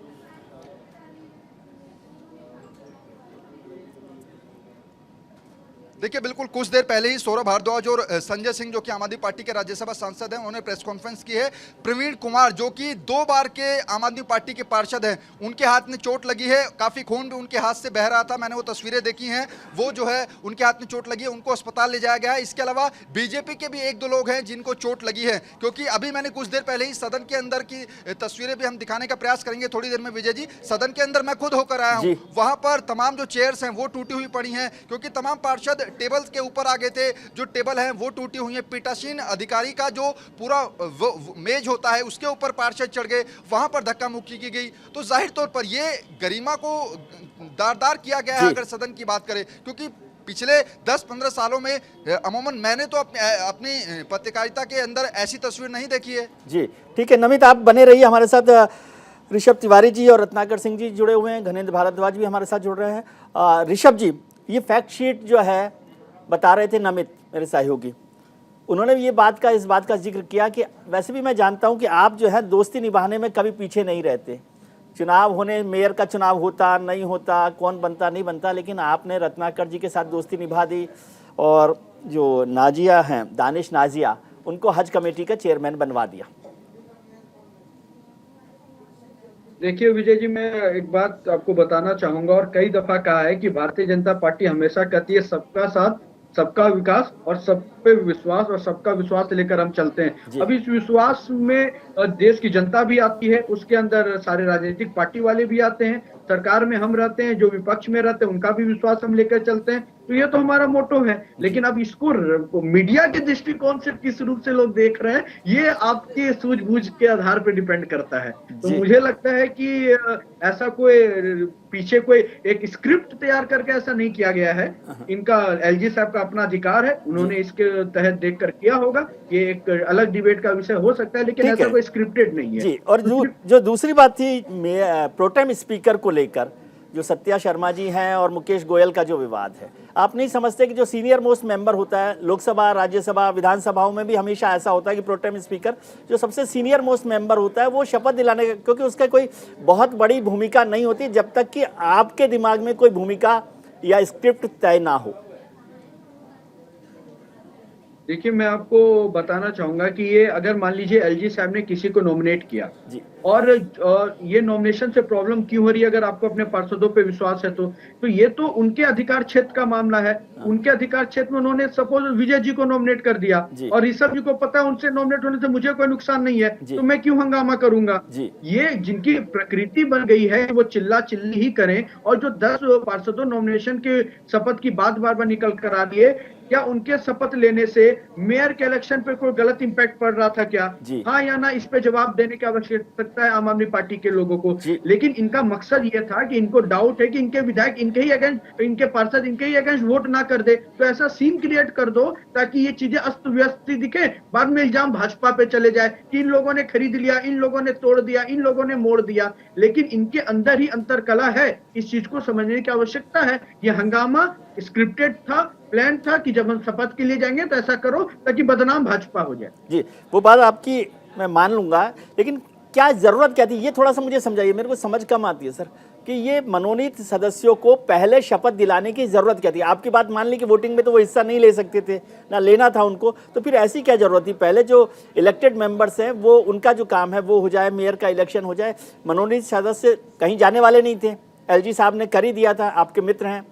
S7: देखिए, बिल्कुल कुछ देर पहले ही सौरभ भारद्वाज और संजय सिंह जो कि आम आदमी पार्टी के राज्यसभा सांसद हैं, उन्होंने प्रेस कॉन्फ्रेंस की है। प्रवीण कुमार जो कि 2 बार के आम आदमी पार्टी के पार्षद हैं, उनके हाथ में चोट लगी है, काफी खून भी उनके हाथ से बह रहा था, मैंने वो तस्वीरें देखी हैं, वो जो है उनके हाथ में चोट लगी है, उनको अस्पताल ले जाया गया है। इसके अलावा बीजेपी के भी 1-2 लोग हैं जिनको चोट लगी है, क्योंकि अभी मैंने कुछ देर पहले ही सदन के अंदर की तस्वीरें भी हम दिखाने का प्रयास करेंगे थोड़ी देर में विजय जी। सदन के अंदर मैं खुद होकर आया हूँ, वहां पर तमाम जो चेयर्स हैं वो टूटी हुई पड़ी हैं, क्योंकि तमाम पार्षद टेबल के ऊपर आ गए थे, जो टेबल है वो टूटी हुई है। पीठासीन अधिकारी का जो पूरा मेज होता है उसके ऊपर पार्षद चढ़ गए, वहां पर धक्का मुक्की की गई। तो जाहिर तौर पर ये गरिमा को दारदार किया गया है अगर सदन की बात करें, क्योंकि पिछले 10-15 सालों में अमूमन मैंने तो अपनी पत्रकारिता के अंदर ऐसी तस्वीर नहीं देखी है।
S1: जी ठीक है, नमित आप बने रहिए हमारे साथ। ऋषभ तिवारी जी और रत्नाकर सिंह जी जुड़े हुए हैं, घनेन्द्र भारद्वाज भी हमारे साथ जुड़ रहे हैं। ऋषभ जी, ये फैक्ट शीट जो है बता रहे थे नमित मेरे सहयोगी, उन्होंने ये इस बात का जिक्र किया कि वैसे भी मैं जानता हूं कि आप जो है दोस्ती निभाने में कभी पीछे नहीं रहते। चुनाव होने, मेयर का चुनाव होता नहीं होता, कौन बनता नहीं बनता, लेकिन आपने रत्नाकर जी के साथ दोस्ती निभा दी और जो नाजिया हैं, दानिश नाजिया, उनको हज कमेटी का चेयरमैन बनवा दिया।
S3: देखिए विजय जी, मैं एक बात आपको बताना चाहूंगा और कई दफा कहा है कि भारतीय जनता पार्टी हमेशा कहती है सबका साथ, सबका विकास और सब पे विश्वास, और सबका विश्वास लेकर हम चलते हैं। अब इस विश्वास में देश की जनता भी आती है, उसके अंदर सारे राजनीतिक पार्टी वाले भी आते हैं, सरकार में हम रहते हैं, जो विपक्ष में रहते हैं उनका भी विश्वास हम लेकर चलते हैं। तो ये तो हमारा मोटो है। लेकिन अब इसको मीडिया के दृष्टिकोण से किस रूप से लोग देख रहे हैं, ये आपके सूझबूझ के आधार पर डिपेंड करता है। तो मुझे लगता है कि ऐसा कोई पीछे कोई एक स्क्रिप्ट तैयार करके ऐसा नहीं किया गया है। इनका एलजी साहब का अपना अधिकार है, उन्होंने इसके तहत देखकर किया होगा। ये एक अलग डिबेट का विषय हो सकता है, लेकिन ऐसा कोई स्क्रिप्टेड नहीं है
S1: जी। और जो दूसरी बात थी प्रोटेम स्पीकर को लेकर, जो सत्या शर्मा जी हैं और मुकेश गोयल का जो विवाद है, आप नहीं समझते कि जो सीनियर मोस्ट मेंबर होता है लोकसभा, राज्यसभा, विधानसभाओं में भी हमेशा ऐसा होता है कि प्रोटेम स्पीकर जो सबसे सीनियर मोस्ट मेंबर होता है वो शपथ दिलाने का, क्योंकि उसका कोई बहुत बड़ी भूमिका नहीं होती जब तक कि आपके दिमाग में कोई भूमिका या स्क्रिप्ट तय ना हो।
S3: देखिए, मैं आपको बताना चाहूंगा कि ये अगर मान लीजिए एलजी साहब ने किसी को नॉमिनेट किया
S1: जी,
S3: और ये नॉमिनेशन से प्रॉब्लम क्यों हो रही है, अगर आपको अपने पार्षदों पे विश्वास है तो ये तो उनके अधिकार क्षेत्र का मामला है। उनके अधिकार क्षेत्र में उन्होंने सपोज विजय जी को नॉमिनेट कर दिया और ऋषभ जी को पता है उनसे नॉमिनेट होने से मुझे कोई नुकसान नहीं है, तो मैं क्यों हंगामा करूंगा। ये जिनकी प्रकृति बन गई है वो चिल्ला चिल्ली ही करें, और जो 10 पार्षदों नॉमिनेशन के शपथ की बात बार बार निकल कर आ रही है, क्या उनके शपथ लेने से मेयर के इलेक्शन पे कोई गलत इंपैक्ट पड़ रहा था क्या, हाँ या ना, इस पे जवाब देने की आवश्यकता है आम आदमी पार्टी के लोगों को। लेकिन इनका मकसद ये था कि इनको डाउट है कि इनके विधायक इनके ही अगेंस्ट, इनके पार्षद इनके ही अगेंस्ट वोट ना कर दे, तो ऐसा सीन क्रिएट कर दो ताकि ये चीजें अस्त व्यस्त दिखे। बाद में इल्जाम भाजपा पे चले जाए कि इन लोगों ने खरीद लिया, इन लोगों ने तोड़ दिया, इन लोगों ने मोड़ दिया। लेकिन इनके अंदर ही अंतरकला है, इस चीज को समझने की आवश्यकता है। ये हंगामा स्क्रिप्टेड था, प्लान था कि जब हम शपथ के लिए जाएंगे तो ऐसा करो ताकि बदनाम भाजपा हो जाए।
S1: जी, वो बात आपकी मैं मान लूंगा, लेकिन क्या जरूरत क्या थी ये थोड़ा सा मुझे समझाइए। मेरे को समझ कम आती है सर कि ये मनोनीत सदस्यों को पहले शपथ दिलाने की जरूरत क्या थी। आपकी बात मान ली कि वोटिंग में तो वो हिस्सा नहीं ले सकते थे, ना लेना था उनको, तो फिर ऐसी क्या जरूरत थी। पहले जो इलेक्टेड मेंबर्स हैं वो उनका जो काम है वो हो जाए, मेयर का इलेक्शन हो जाए। मनोनीत सदस्य कहीं जाने वाले नहीं थे, एलजी साहब ने कर ही दिया था, आपके मित्र हैं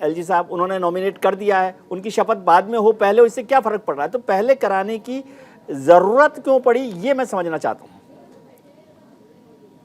S1: एलजी साहब, उन्होंने नॉमिनेट कर दिया है, उनकी शपथ बाद में हो पहले हो, इससे क्या फर्क पड़ रहा है। तो पहले कराने की जरूरत क्यों पड़ी ये मैं समझना चाहता हूं।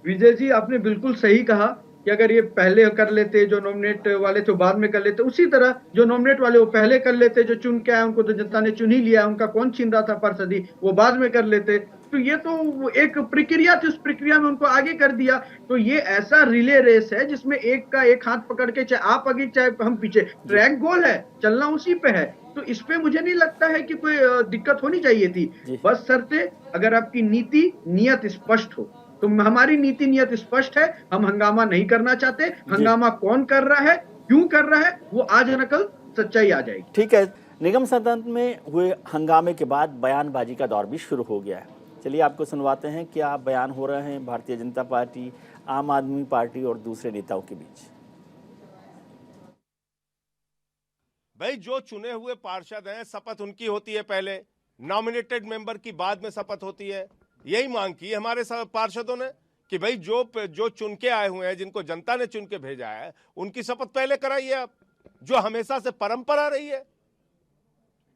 S3: विजय जी, आपने बिल्कुल सही कहा कि अगर ये पहले कर लेते, जो नॉमिनेट वाले तो बाद में कर लेते, उसी तरह जो नॉमिनेट वाले वो पहले कर लेते, जो चुन के आए उनको तो जनता ने चुन ही लिया, उनका कौन छीन रहा था पार्षदी, वो बाद में कर लेते। तो ये तो एक प्रक्रिया थी, उस प्रक्रिया में उनको आगे कर दिया। तो ये ऐसा रिले रेस है जिसमें एक का एक हाथ पकड़ के, चाहे आप आगे चाहे हम पीछे, ट्रैक गोल है, चलना उसी पे है। तो इस पे मुझे नहीं लगता है कि कोई दिक्कत होनी चाहिए थी। बस शर्ते अगर आपकी नीति नियत स्पष्ट हो, तो हमारी नीति नियत स्पष्ट है, हम हंगामा नहीं करना चाहते। हंगामा कौन कर रहा है, क्यों कर रहा है, वो आज न कल सच्चाई आ जाएगी।
S1: ठीक है, निगम सदन में हुए हंगामे के बाद बयानबाजी का दौर भी शुरू हो गया है। चलिए आपको सुनवाते हैं क्या बयान हो रहे हैं भारतीय जनता पार्टी, आम आदमी पार्टी और दूसरे नेताओं के बीच।
S8: भाई, जो चुने हुए पार्षद हैं शपथ उनकी होती है पहले, नॉमिनेटेड मेंबर की बाद में शपथ होती है। यही मांग की हमारे पार्षदों ने कि भाई जो चुन के आए हुए हैं, जिनको जनता ने चुन के भेजा है, उनकी शपथ पहले कराइए आप, जो हमेशा से परंपरा रही है।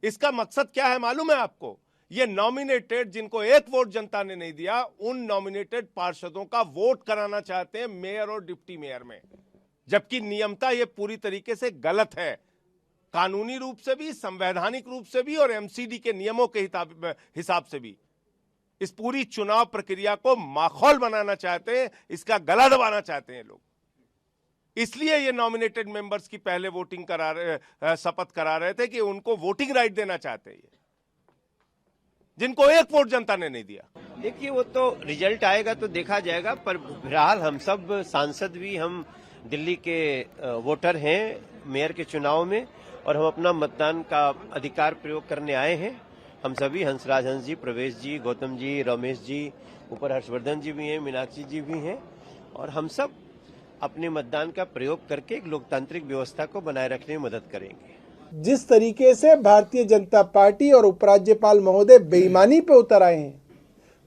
S8: इसका मकसद क्या है मालूम है आपको? ये नॉमिनेटेड, जिनको एक वोट जनता ने नहीं दिया, उन नॉमिनेटेड पार्षदों का वोट कराना चाहते हैं मेयर और डिप्टी मेयर में, जबकि नियमता ये पूरी तरीके से गलत है, कानूनी रूप से भी, संवैधानिक रूप से भी और एमसीडी के नियमों के हिसाब से भी। इस पूरी चुनाव प्रक्रिया को माखौल बनाना चाहते हैं, इसका गला दबाना चाहते हैं लोग। इसलिए ये नॉमिनेटेड मेंबर्स की पहले वोटिंग शपथ करा रहे थे कि उनको वोटिंग राइट देना चाहते हैं, जिनको एक वोट जनता ने नहीं दिया।
S9: देखिए, वो तो रिजल्ट आएगा तो देखा जाएगा, पर फिलहाल हम सब सांसद भी हम दिल्ली के वोटर हैं मेयर के चुनाव में, और हम अपना मतदान का अधिकार प्रयोग करने आए हैं। हम सभी, हंसराज हंस जी, प्रवेश जी, गौतम जी, रमेश जी, ऊपर हर्षवर्धन जी भी हैं, मीनाक्षी जी भी हैं, और हम सब अपने मतदान का प्रयोग करके एक लोकतांत्रिक व्यवस्था को बनाए रखने में मदद करेंगे।
S10: जिस तरीके से भारतीय जनता पार्टी और उपराज्यपाल महोदय बेईमानी पे उतर आए हैं,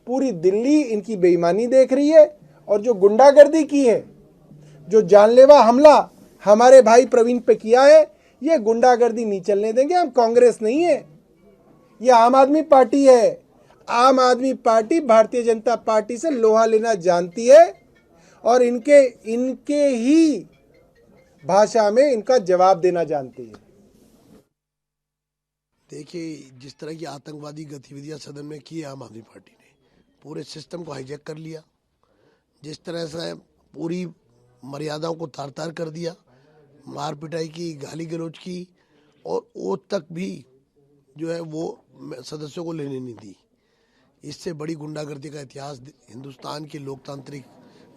S10: पूरी दिल्ली इनकी बेईमानी देख रही है। और जो गुंडागर्दी की है, जो जानलेवा हमला हमारे भाई प्रवीण पे किया है, ये गुंडागर्दी नहीं चलने देंगे। हम कांग्रेस नहीं है, ये आम आदमी पार्टी है। आम आदमी पार्टी भारतीय जनता पार्टी से लोहा लेना जानती है और इनके ही भाषा में इनका जवाब देना जानती है।
S11: देखिए, जिस तरह की आतंकवादी गतिविधियां सदन में की आम आदमी पार्टी ने, पूरे सिस्टम को हाईजैक कर लिया, जिस तरह से पूरी मर्यादाओं को तार तार कर दिया, मार पिटाई की, गाली गलौज की और ओथ तक भी जो है वो सदस्यों को लेने नहीं दी। इससे बड़ी गुंडागर्दी का इतिहास हिंदुस्तान की लोकतांत्रिक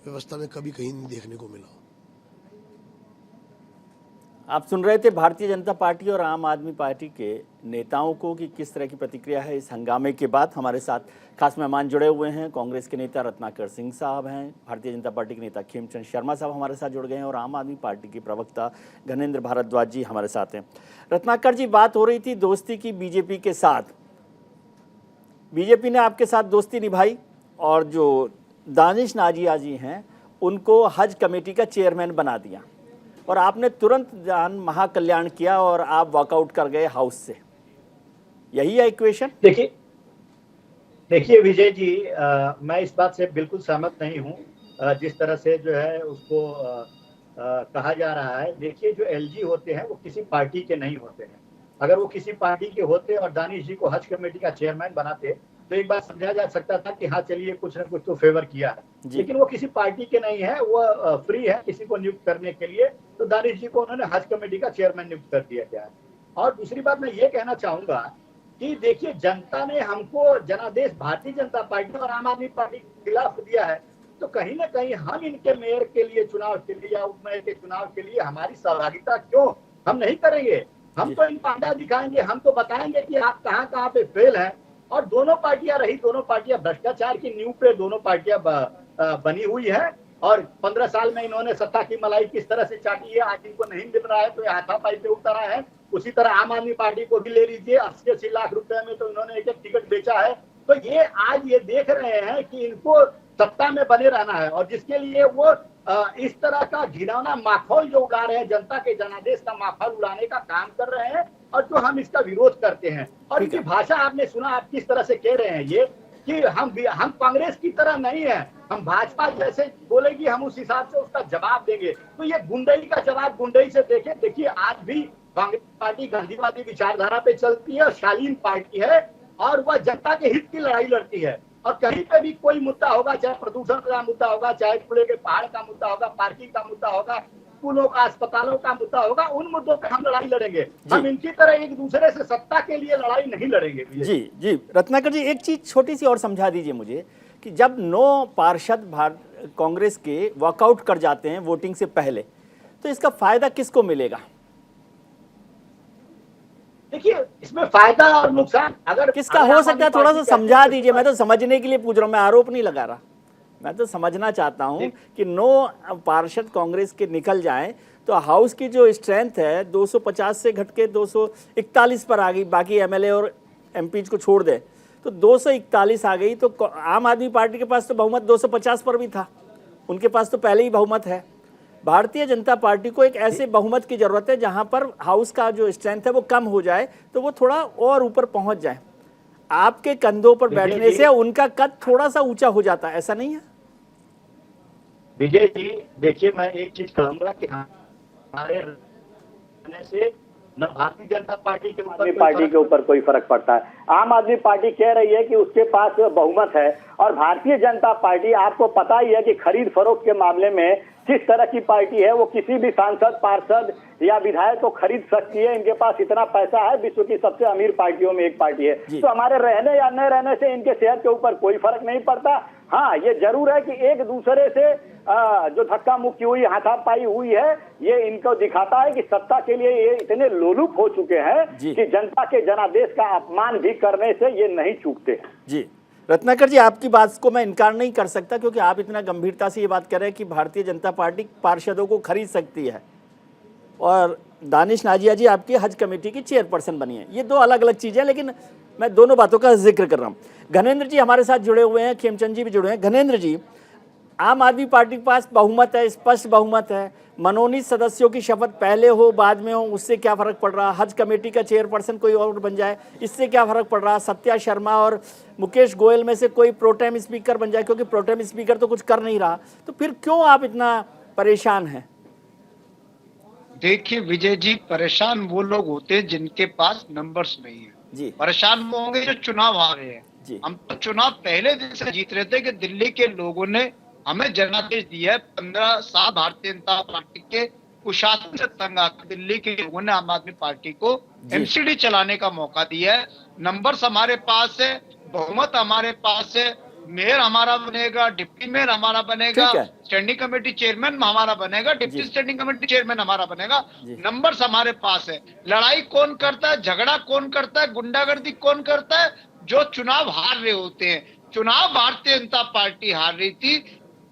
S11: व्यवस्था में कभी कहीं नहीं देखने को मिला।
S1: आप सुन रहे थे भारतीय जनता पार्टी और आम आदमी पार्टी के नेताओं को कि किस तरह की प्रतिक्रिया है इस हंगामे के बाद। हमारे साथ खास मेहमान जुड़े हुए हैं। कांग्रेस के नेता रत्नाकर सिंह साहब हैं, भारतीय जनता पार्टी के नेता खेमचंद शर्मा साहब हमारे साथ जुड़ गए हैं और आम आदमी पार्टी के प्रवक्ता घनेंद्र भारद्वाज जी हमारे साथ हैं। रत्नाकर जी, बात हो रही थी दोस्ती की बीजेपी के साथ। बीजेपी ने आपके साथ दोस्ती निभाई और जो दानिश नाजिया जी हैं उनको हज कमेटी का चेयरमैन बना दिया और आपने तुरंत जान महाकल्याण किया और आप वॉकआउट कर गए हाउस से। यही है इक्वेशन?
S6: देखिए विजय जी, मैं इस बात से बिल्कुल सहमत नहीं हूं जिस तरह से जो है उसको कहा जा रहा है। देखिए, जो एलजी होते हैं वो किसी पार्टी के नहीं होते हैं। अगर वो किसी पार्टी के होते और दानिश जी को हज कमेटी का चेयरमैन बनाते तो एक बार समझा जा सकता था कि हाँ चलिए कुछ ना कुछ तो फेवर किया है, लेकिन वो किसी पार्टी के नहीं है, वो फ्री है किसी को नियुक्त करने के लिए। तो दानिश जी को उन्होंने हज कमेटी का चेयरमैन नियुक्त कर दिया गया है। और दूसरी बात मैं ये कहना चाहूंगा कि देखिए, जनता ने हमको जनादेश भारतीय जनता पार्टी और आम आदमी पार्टी के खिलाफ दिया है, तो कहीं ना कहीं हम इनके मेयर के लिए चुनाव के लिए या उप मेयर के चुनाव के लिए हमारी सहभागिता क्यों हम नहीं करेंगे? हम तो इनको आंधा दिखाएंगे, हम तो बताएंगे कि आप कहाँ कहाँ पे फेल हैं। और दोनों पार्टियां रही, दोनों पार्टियां भ्रष्टाचार की नींव पे दोनों पार्टियां बनी हुई है और 15 साल में इन्होंने सत्ता की मलाई किस तरह से चाटी है, आज इनको नहीं मिल रहा है तो हाथापाई पे उतरा है। उसी तरह आम आदमी पार्टी को भी ले लीजिए, 80-80 लाख रुपए में तो इन्होंने एक एक टिकट बेचा है। तो ये आज ये देख रहे हैं कि इनको सत्ता में बने रहना है और जिसके लिए वो इस तरह का घिनौना माहौल जो उड़ा रहे हैं, जनता के जनादेश का माहौल उड़ाने का काम कर रहे हैं और जो हम इसका विरोध करते हैं। और इनकी भाषा आपने सुना, आप किस तरह से कह रहे हैं ये कि हम कांग्रेस की तरह नहीं है, हम भाजपा जैसे बोलेगी हम उस हिसाब से उसका जवाब देंगे। तो ये गुंडई का जवाब गुंडई से देखे। देखिए, आज भी कांग्रेस पार्टी गांधीवादी विचारधारा पे चलती है, शालीन पार्टी है और वह जनता के हित की लड़ाई लड़ती है। और कहीं पे भी कोई मुद्दा होगा, चाहे प्रदूषण का मुद्दा होगा, चाहे कूड़े के पहाड़ का मुद्दा होगा, पार्किंग का मुद्दा होगा, स्कूलों का अस्पतालों का मुद्दा होगा, उन मुद्दों पे हम लड़ाई लड़ेंगे। हम इनकी तरह एक दूसरे से सत्ता के लिए लड़ाई नहीं लड़ेंगे।
S1: जी रत्नाकर जी, एक चीज छोटी सी और समझा दीजिए मुझे कि जब 9 पार्षद कांग्रेस के वॉकआउट कर जाते हैं वोटिंग से पहले, तो इसका फायदा किसको मिलेगा?
S6: देखिए, इसमें फायदा और नुकसान अगर
S1: किसका हो सकता है, थोड़ा सा समझा दीजिए। मैं तो समझने के लिए पूछ रहा हूं, मैं आरोप नहीं लगा रहा, मैं तो समझना चाहता हूं कि 9 पार्षद कांग्रेस के निकल जाएं तो हाउस की जो स्ट्रेंथ है 250 से घट के 241 पर आ गई, बाकी एमएलए और एमपीज को छोड़ दे तो 241 आ गई। तो आम आदमी पार्टी के पास तो बहुमत 250 पर भी था, उनके पास तो पहले ही बहुमत है। भारतीय जनता पार्टी को एक ऐसे बहुमत की जरूरत है जहां पर हाउस का जो स्ट्रेंथ है वो कम हो जाए तो वो थोड़ा और ऊपर पहुंच जाए। आपके कंधों पर बैठने से उनका कद थोड़ा सा ऊंचा हो जाता है, ऐसा नहीं है?
S6: विजय जी, देखिए मैं एक चीज कहूंगा कि हमारे से न भारतीय जनता पार्टी के ऊपर कोई फर्क पड़ता है। आम आदमी पार्टी कह रही है कि उसके पास बहुमत है और भारतीय जनता पार्टी, आपको पता ही है कि खरीद फरोख्त के मामले में किस तरह की पार्टी है। वो किसी भी सांसद, पार्षद या विधायक को खरीद सकती है, इनके पास इतना पैसा है, विश्व की सबसे अमीर पार्टियों में एक पार्टी है। तो हमारे रहने या न रहने से इनके सेहत के ऊपर कोई फर्क नहीं पड़ता। हाँ, ये जरूर है कि एक दूसरे से जो धक्का मुक्की हुई, हाथापाई हुई है, ये इनको दिखाता है कि सत्ता के लिए ये इतने लोलुप हो चुके हैं कि जनता के जनादेश का अपमान भी करने से ये नहीं चूकते।
S1: जी रत्नाकर जी, आपकी बात को मैं इनकार नहीं कर सकता क्योंकि आप इतना गंभीरता से ये बात कर रहे हैं कि भारतीय जनता पार्टी पार्षदों को खरीद सकती है और दानिश नाजिया जी आपकी हज कमेटी की चेयरपर्सन बनी है। ये 2 अलग अलग चीज़ें, लेकिन मैं दोनों बातों का जिक्र कर रहा हूँ। घनेंद्र जी हमारे साथ जुड़े हुए हैं, खेमचंद जी भी जुड़े हैं। घनेंद्र जी, आम आदमी पार्टी के पास बहुमत है, स्पष्ट बहुमत है, मनोनीत सदस्यों की शपथ पहले हो बाद में हो उससे क्या फर्क पड़ रहा? हज कमेटी का चेयरपर्सन कोई और बन जाए, इससे क्या फर्क पड़ रहा? सत्या शर्मा और मुकेश गोयल में से कोई प्रोटेम स्पीकर बन जाए, क्योंकि प्रोटेम स्पीकर तो कुछ कर नहीं रहा। तो फिर क्यों आप इतना परेशान हैं?
S2: देखिए विजय जी, परेशान वो लोग होते हैं जिनके पास नंबर्स नहीं है।
S1: जी
S2: परेशान वो होंगे जो चुनाव हारे हैं।
S1: जी
S2: हम तो चुनाव पहले दिन से जीत रहे थे कि दिल्ली के लोगों ने हमें जनादेश दिया है। 15 साल भारतीय जनता पार्टी के कुशासन से तंग आकर दिल्ली के लोगों ने आम आदमी पार्टी को एमसीडी चलाने का मौका दिया है। नंबर्स हमारे पास है, बहुमत हमारे पास है, मेयर हमारा बनेगा, डिप्टी मेयर हमारा बनेगा,
S1: ठीक है।
S2: स्टैंडिंग कमेटी चेयरमैन हमारा बनेगा, डिप्टी स्टैंडिंग कमेटी चेयरमैन हमारा बनेगा। नंबर्स हमारे पास है। लड़ाई कौन करता है, झगड़ा कौन करता है, गुंडागर्दी कौन करता है? जो चुनाव हार रहे होते हैं। चुनाव भारतीय जनता पार्टी हार रही थी,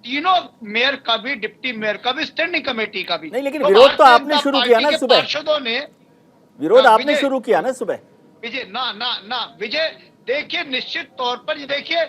S2: तीनों मेयर का भी, डिप्टी मेयर का भी, स्टैंडिंग कमेटी का भी।
S1: नहीं, लेकिन विरोध तो
S2: भारतीय
S1: आपने
S2: जनता
S1: शुरू
S2: पार्टी
S1: किया ना
S2: के
S1: सुबह।
S2: पार्षदों ने
S1: विरोध आपने
S2: विजय-
S1: शुरू किया ना सुबह।
S2: विजय ना विजय, देखिए निश्चित तौर पर ये देखिए,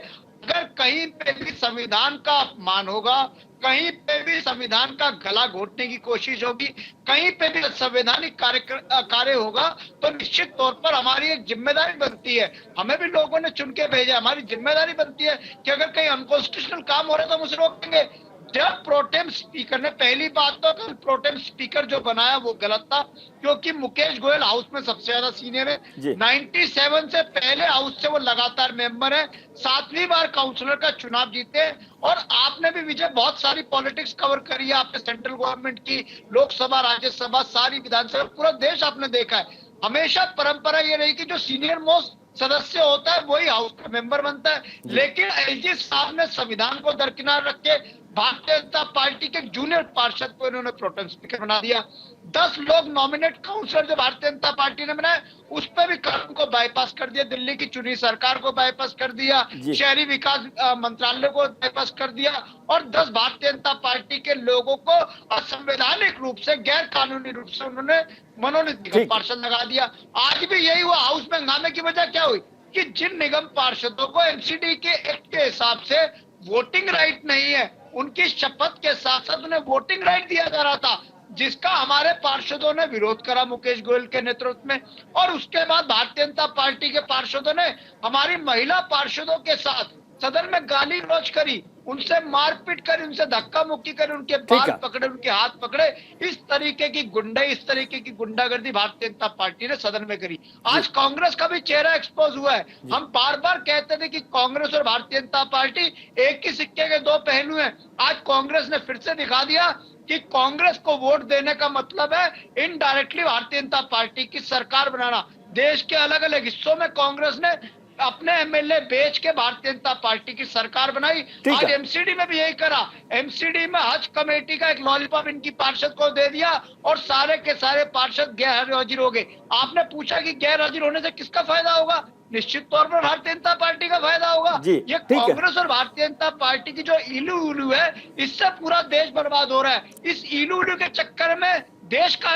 S2: अगर कहीं पे भी संविधान का अपमान होगा, कहीं पे भी संविधान का गला घोटने की कोशिश होगी, कहीं पे भी संवैधानिक कार्य होगा, तो निश्चित तौर पर हमारी एक जिम्मेदारी बनती है। हमें भी लोगों ने चुन के भेजा, हमारी जिम्मेदारी बनती है कि अगर कहीं अनकॉन्स्टिट्यूशनल काम हो रहा है तो हम उसे रोकेंगे। जब प्रोटेम स्पीकर ने, पहली बात तो कल प्रोटेम स्पीकर जो बनाया वो गलत था, क्योंकि मुकेश गोयल हाउस में सबसे ज्यादा सीनियर है। 97 से पहले हाउस से वो लगातार मेंबर है, 7वीं बार काउंसलर का चुनाव जीते। और आपने भी विजय बहुत सारी पॉलिटिक्स कवर करी है, आपने सेंट्रल गवर्नमेंट की, लोकसभा, राज्यसभा, सारी विधानसभा, पूरा देश आपने देखा है। हमेशा परंपरा ये रही कि जो सीनियर मोस्ट सदस्य होता है वही हाउस का मेंबर बनता है। लेकिन एलजी साहब ने संविधान को दरकिनार रख के भारतीय जनता पार्टी के जूनियर पार्षद को इन्होंने प्रोटेम स्पीकर बना दिया। 10 लोग नॉमिनेट काउंसलर जो भारतीय जनता पार्टी ने बनाए, उस पर भी कानून को बाईपास कर दिया, दिल्ली की चुनी सरकार को बाईपास कर दिया, शहरी विकास मंत्रालय को बाईपास कर दिया, और 10 भारतीय जनता पार्टी के लोगों को असंवैधानिक रूप से, गैर कानूनी रूप से उन्होंने मनोनीत निगम पार्षद लगा दिया। आज भी यही हुआ। हाउस में हंगामे की वजह क्या हुई कि जिन निगम पार्षदों को एमसीडी के एक्ट के हिसाब से वोटिंग राइट नहीं है, उनकी शपथ के साथ साथ उन्हें वोटिंग राइट दिया जा रहा था, जिसका हमारे पार्षदों ने विरोध करा मुकेश गोयल के नेतृत्व में। और उसके बाद भारतीय जनता पार्टी के पार्षदों ने हमारी महिला पार्षदों के साथ सदन में गाली गलौज करी, उनसे मारपीट करी, उनसे धक्का मुक्की करी, उनके बाल पकड़े, उनके हाथ पकड़े। इस तरीके की गुंडाई, इस तरीके की गुंडागर्दी भारतीय जनता पार्टी ने सदन में करी। आज कांग्रेस का भी चेहरा एक्सपोज हुआ है। हम बार बार कहते थे कि कांग्रेस और भारतीय जनता पार्टी एक ही सिक्के के दो पहलू हैं। आज कांग्रेस ने फिर से दिखा दिया कि कांग्रेस को वोट देने का मतलब है इनडायरेक्टली भारतीय जनता पार्टी की सरकार बनाना। देश के अलग अलग हिस्सों में कांग्रेस ने अपने एमएलए बेच के भारतीय जनता पार्टी की सरकार बनाई। आज एमसीडी में भी यही करा। एमसीडी में हज कमेटी का एक लॉलीपॉप इनकी पार्षद को दे दिया और सारे के सारे पार्षद गैर हाजिर हो गए। आपने पूछा कि गैर हाजिर होने से किसका फायदा होगा? निश्चित तौर पर भारतीय जनता पार्टी का फायदा होगा। ये कांग्रेस और भारतीय जनता पार्टी की जो इलू उलू है, इससे पूरा देश बर्बाद हो रहा है। इस इलू उलू के चक्कर में देश का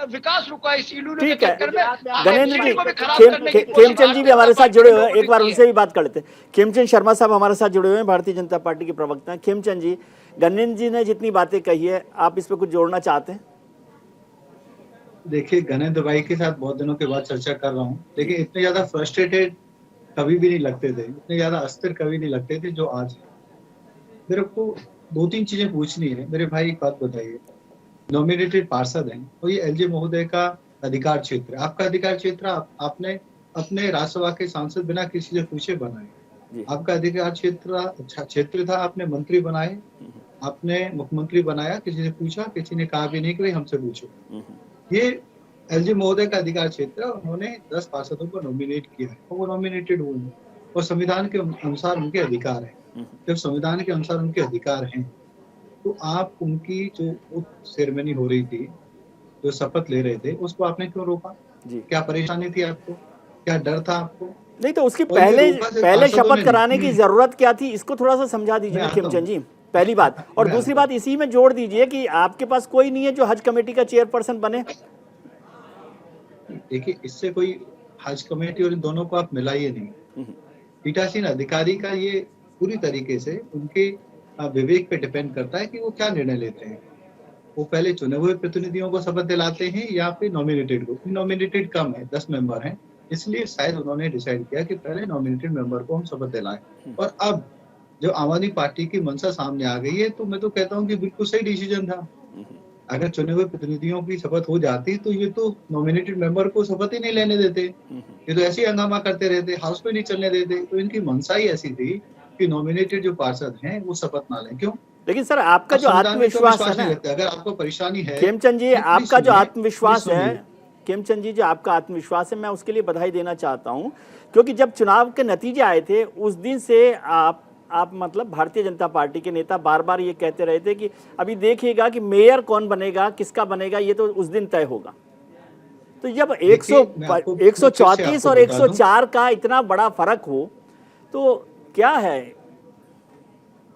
S2: विकास रुका। इस इलू उलू के चक्कर में
S1: गणेंद्र जी, खेमचंद जी भी हमारे साथ जुड़े हुए हैं, एक बार उनसे भी बात कर लेते हैं। खेमचंद शर्मा साहब हमारे साथ जुड़े हुए हैं, भारतीय जनता पार्टी के प्रवक्ता हैं। खेमचंद जी, गणेंद्र जी ने जितनी बातें कही है, आप इस पर कुछ जोड़ना चाहते हैं?
S12: देखिए, गणेंद्र भाई के साथ बहुत दिनों के बाद चर्चा कर रहा हूँ, लेकिन इतने ज्यादा फ्रस्ट्रेटेड कभी भी नहीं लगते थे, इतने ज्यादा अस्थिर कभी नहीं लगते थे जो आज। मेरे को 2-3 चीजें पूछनी है। मेरे भाई एक बात बताइए, नॉमिनेटेड पार्षद हैं और ये एलजे महोदय का अधिकार क्षेत्र, आपका अधिकार क्षेत्र, आपने अपने राज्यसभा के सांसद बिना किसी से पूछे बनाए। आपका अधिकार क्षेत्र था, आपने मंत्री बनाए, आपने मुख्यमंत्री बनाया, किसी से पूछा? किसी ने कहा भी नहीं कि भाई हमसे पूछो। ये एलजी महोदय का अधिकार क्षेत्र है। उन्होंने 10 पार्षदों को नॉमिनेट किया है और वो नॉमिनेटेड हुए हैं और संविधान के अनुसार उनके अधिकार है। जब संविधान के अनुसार उनके अधिकार हैं तो आप उनकी जो सेरेमनी हो रही थी, जो शपथ ले रहे थे, उसको आपने क्यों रोका? क्या परेशानी थी आपको? क्या डर था आपको?
S1: नहीं तो उसकी पहले शपथ कराने की जरूरत क्या थी, इसको थोड़ा सा समझा दीजिए खेमचंद जी, पहली बात। और दूसरी बात इसी में जोड़ दीजिए कि आपके पास कोई नहीं है जो हज कमेटी का चेयरपर्सन बने।
S12: देखिए, इससे कोई हज कमेटी और इन दोनों को आप मिलाइए नहीं। पीठासीन अधिकारी का ये पूरी तरीके से उनके विवेक पे डिपेंड करता है कि वो क्या निर्णय लेते हैं। वो पहले चुने हुए प्रतिनिधियों को शपथ दिलाते हैं या फिर नॉमिनेटेड को। नॉमिनेटेड कम है, 10 मेंबर हैं, इसलिए शायद उन्होंने डिसाइड किया कि पहले नॉमिनेटेड मेंबर को हम शपथ दिलाएं। और अब जो आम आदमी पार्टी की मंशा सामने आ गई है, तो मैं तो कहता हूँ कि बिल्कुल सही डिसीजन था। अगर चुने हुए प्रतिनिधियों की शपथ हो जाती तो ये तो नॉमिनेटेड मेंबर को शपथ ही नहीं लेने देते, ये तो ऐसे ही हंगामा करते रहते, हाउस में नहीं चलने देते। तो इनकी मंशा ही ऐसी थी कि नॉमिनेटेड जो पार्षद हैं वो शपथ ना लें। क्यों?
S1: लेकिन सर आपका जो आत्मविश्वास है ना,
S12: अगर आपको परेशानी है
S1: खेमचंद जी, आपका जो आत्मविश्वास है, खेमचंद जी जो आपका आत्मविश्वास है, मैं उसके लिए बधाई देना चाहता हूं, क्योंकि जब चुनाव के नतीजे आए थे उस दिन से आप मतलब भारतीय जनता पार्टी के नेता बार बार ये कहते रहे थे कि अभी देखिएगा कि मेयर कौन बनेगा, किसका बनेगा, ये तो उस दिन तय होगा। तो जब 134 और 104 का इतना बड़ा फर्क हो तो क्या है?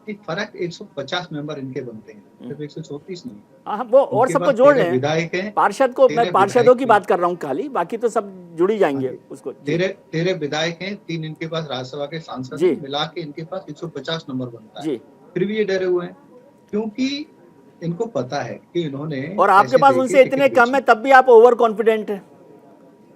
S12: एक फर्क 150 मेंबर इनके बनते हैं, सिर्फ 134 नहीं।
S1: हाँ, वो और सबको जोड़ लें,
S12: विधायक हैं,
S1: पार्षद को, मैं पार्षदों की बात कर रहा हूँ खाली, बाकी तो सब जुड़ी जाएंगे उसको।
S12: तेरे विधायक हैं, 3 इनके पास राज्यसभा के सांसद हैं, मिला के इनके पास 150 नंबर बनता है। फिर भी ये डरे हुए हैं क्योंकि इनको पता है कि इन्होंने,
S1: और आपके पास उनसे इतने कम है तब भी आप ओवर कॉन्फिडेंट हैं।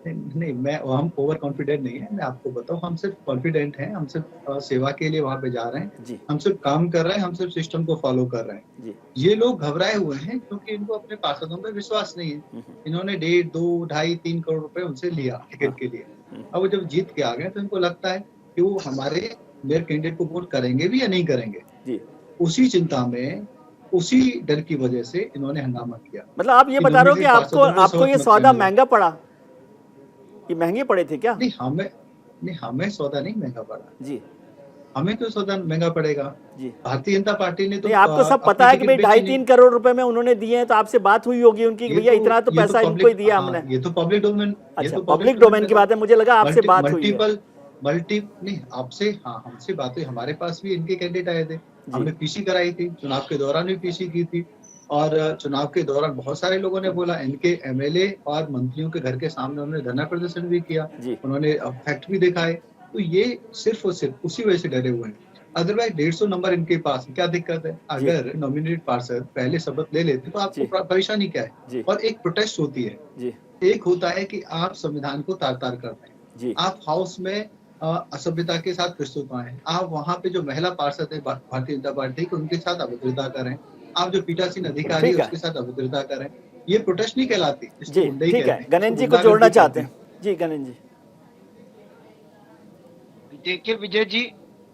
S12: नहीं, हम ओवर कॉन्फिडेंट नहीं है, मैं आपको बताऊं, हम सिर्फ कॉन्फिडेंट हैं, हम सिर्फ सेवा के लिए वहां पे जा रहे हैं, हम सिर्फ काम कर रहे हैं, हम सिर्फ सिस्टम को फॉलो कर रहे हैं। ये लोग घबराए हुए हैं क्योंकि इनको अपने पार्षदों पे विश्वास नहीं है। इन्होंने 1.5, 2, 2.5, 3 करोड़ रुपए उनसे लिया टिकट के लिए। अब वो जब जीत के आ गए तो इनको लगता है कि वो हमारे मेयर कैंडिडेट को वोट करेंगे भी या नहीं करेंगे। उसी चिंता में, उसी डर की वजह से इन्होंने हंगामा किया।
S1: मतलब आप ये बता रहे हो कि आपको ये सौदा महंगा पड़ा? ये महंगे पड़े थे क्या?
S12: नहीं, हमें सौदा नहीं महंगा पड़ा
S1: जी।
S12: हमें तो सौदा महंगा पड़ेगा जी। भारतीय जनता पार्टी ने तो
S1: आपको सब पता है कि भाई 2.5-3 करोड़ रुपए में उन्होंने दिए हैं, तो आपसे बात हुई होगी उनकी, भैया इतना तो पैसा इनको ही दिया हमने।
S12: ये तो पब्लिक डोमेन,
S1: अच्छा, पब्लिक डोमेन की बात है, मुझे लगा आपसे बात हुई है।
S12: नहीं, आपसे, हाँ, हमसे बात हुई। हमारे पास भी इनके कैंडिडेट आए थे, हमने पीसी कराई थी, चुनाव के दौरान भी पीसी की थी, और चुनाव के दौरान बहुत सारे लोगों ने बोला, इनके एमएलए और मंत्रियों के घर के सामने उन्होंने धरना प्रदर्शन भी किया, उन्होंने फैक्ट भी दिखाए। तो ये सिर्फ और सिर्फ उसी वजह से डरे हुए हैं। अदरवाइज 150 नंबर इनके पास, क्या दिक्कत है? अगर नॉमिनेटेड पार्षद पहले शपथ ले लेते तो आपको परेशानी क्या है? और एक प्रोटेस्ट होती है, एक होता है कि आप संविधान को तार तार करते हैं, आप हाउस में असभ्यता के साथ प्रस्तुत आए, आप वहाँ पे जो महिला पार्षद है भारतीय जनता पार्टी के, उनके साथ अभद्रता करें, आप जो पीठासीन अधिकारी है उसके साथ अभद्रता करें, ये प्रोटेस्ट नहीं कहलाती।
S1: जी, ठीक है, गणेश जी को जोड़ना चाहते हैं। जी गणेश जी।
S2: देखिए विजय जी,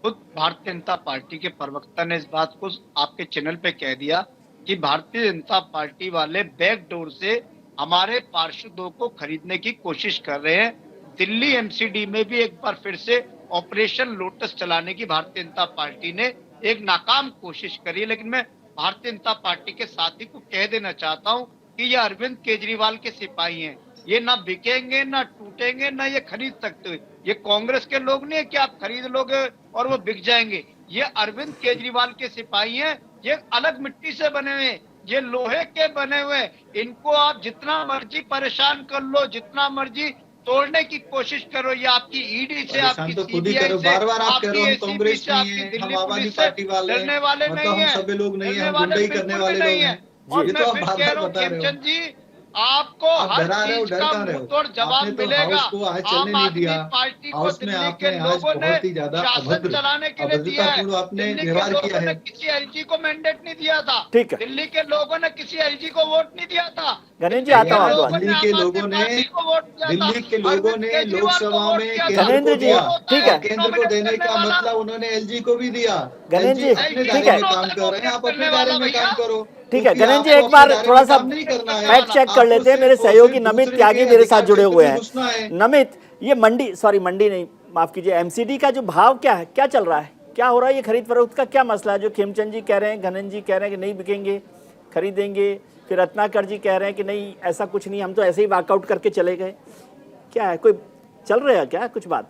S2: खुद भारतीय जनता पार्टी के प्रवक्ता ने इस बात को आपके चैनल पे कह दिया कि भारतीय जनता पार्टी वाले बैकडोर से हमारे पार्षदों को खरीदने की कोशिश कर रहे हैं। दिल्ली एमसीडी में भी एक बार फिर से ऑपरेशन लोटस चलाने की भारतीय जनता पार्टी ने एक नाकाम कोशिश करी है। लेकिन मैं भारतीय जनता पार्टी के साथी को कह देना चाहता हूं कि ये अरविंद केजरीवाल के सिपाही हैं, ये ना बिकेंगे, ना टूटेंगे, ना ये खरीद सकते हो। ये कांग्रेस के लोग नहीं है कि आप खरीद लोगे और वो बिक जाएंगे। ये अरविंद केजरीवाल के सिपाही हैं, ये अलग मिट्टी से बने हुए, ये लोहे के बने हुए। इनको आप जितना मर्जी परेशान कर लो, जितना मर्जी तोड़ने की कोशिश करो, ये आपकी ईडी से, आपकी सीबीआई से,
S12: बार-बार आप कह रहे हो हम
S2: आपकी
S12: कांग्रेस
S2: एसीबी से, आपकी
S12: नहीं है,
S2: दिल्ली
S12: हम आम आदमी
S2: पुलिस से
S12: पार्टी वाले हैं,
S2: डरने वाले
S12: मतलब
S2: नहीं
S12: हम
S2: है,
S12: सभी लोग नहीं है,
S2: डरने
S12: हम
S2: वाले
S12: गुंडई करने
S2: बिल्कुल
S12: वाले
S2: भी
S12: लोग
S2: नहीं है।
S12: हैं।
S2: और
S12: ये तो
S2: मैं
S12: आप
S2: फिर
S12: बार
S2: कह
S12: बार
S2: रहा हूँ
S12: बता रहे हो।
S2: खेमचंद जी, आपको
S12: आप
S2: हर
S12: डरा रहे हो,
S2: चीज
S12: डर
S2: का
S12: कहाँ रहे हो?
S2: मुंहतोड़ जवाब
S12: आपने तो
S2: मिलेगा।
S12: हाउस को आज चलने
S2: आम
S12: नहीं
S2: आदमी
S12: दिया,
S2: पार्टी को
S12: हाउस में
S2: दिल्ली
S12: आपने
S2: के
S12: आज
S2: लोगों ने
S12: बहुत ही ज्यादा
S2: शासन
S12: अभद्र,
S2: चलाने के लिए दिया है।
S12: अभद्रतापूर्ण आपने
S2: दिल्ली के
S12: व्यवहार किया
S2: लोगों ने
S12: है।
S2: किसी एलजी को मैंडेट नहीं दिया था,
S1: ठीक है।
S2: दिल्ली के लोगों ने किसी एलजी को वोट नहीं दिया था।
S1: गणेश जी आता हूँ आपके
S12: दिल्ली के लोगों ने लोकसभा में केंद्र को दिया,
S1: ठीक है,
S12: केंद्र को देने का मतलब उन्होंने एलजी को भी दिया।
S1: गणेश जी,
S12: अपने
S1: ठीक
S12: दायरे
S1: है,
S12: में काम कर रहे हैं, आप अपने दायरे में काम करो।
S1: ठीक है। गणेश जी एक बार थोड़ा सा फैक्ट चेक कर लेते हैं। मेरे सहयोगी नमित त्यागी मेरे साथ जुड़े हुए हैं। नमित, ये मंडी नहीं, माफ कीजिए, एमसीडी का जो भाव क्या है, क्या चल रहा है, क्या हो रहा है, ये खरीद फरोख्त का क्या मसला है? जो खेमचंद जी कह रहे हैं, गणेश जी कह रहे हैं कि नहीं बिकेंगे, खरीदेंगे, फिर रत्नाकर जी कह रहे हैं कि नहीं ऐसा कुछ नहीं, हम तो ऐसे ही वॉकआउट करके चले गए। क्या है, कोई चल रहा है क्या कुछ बात?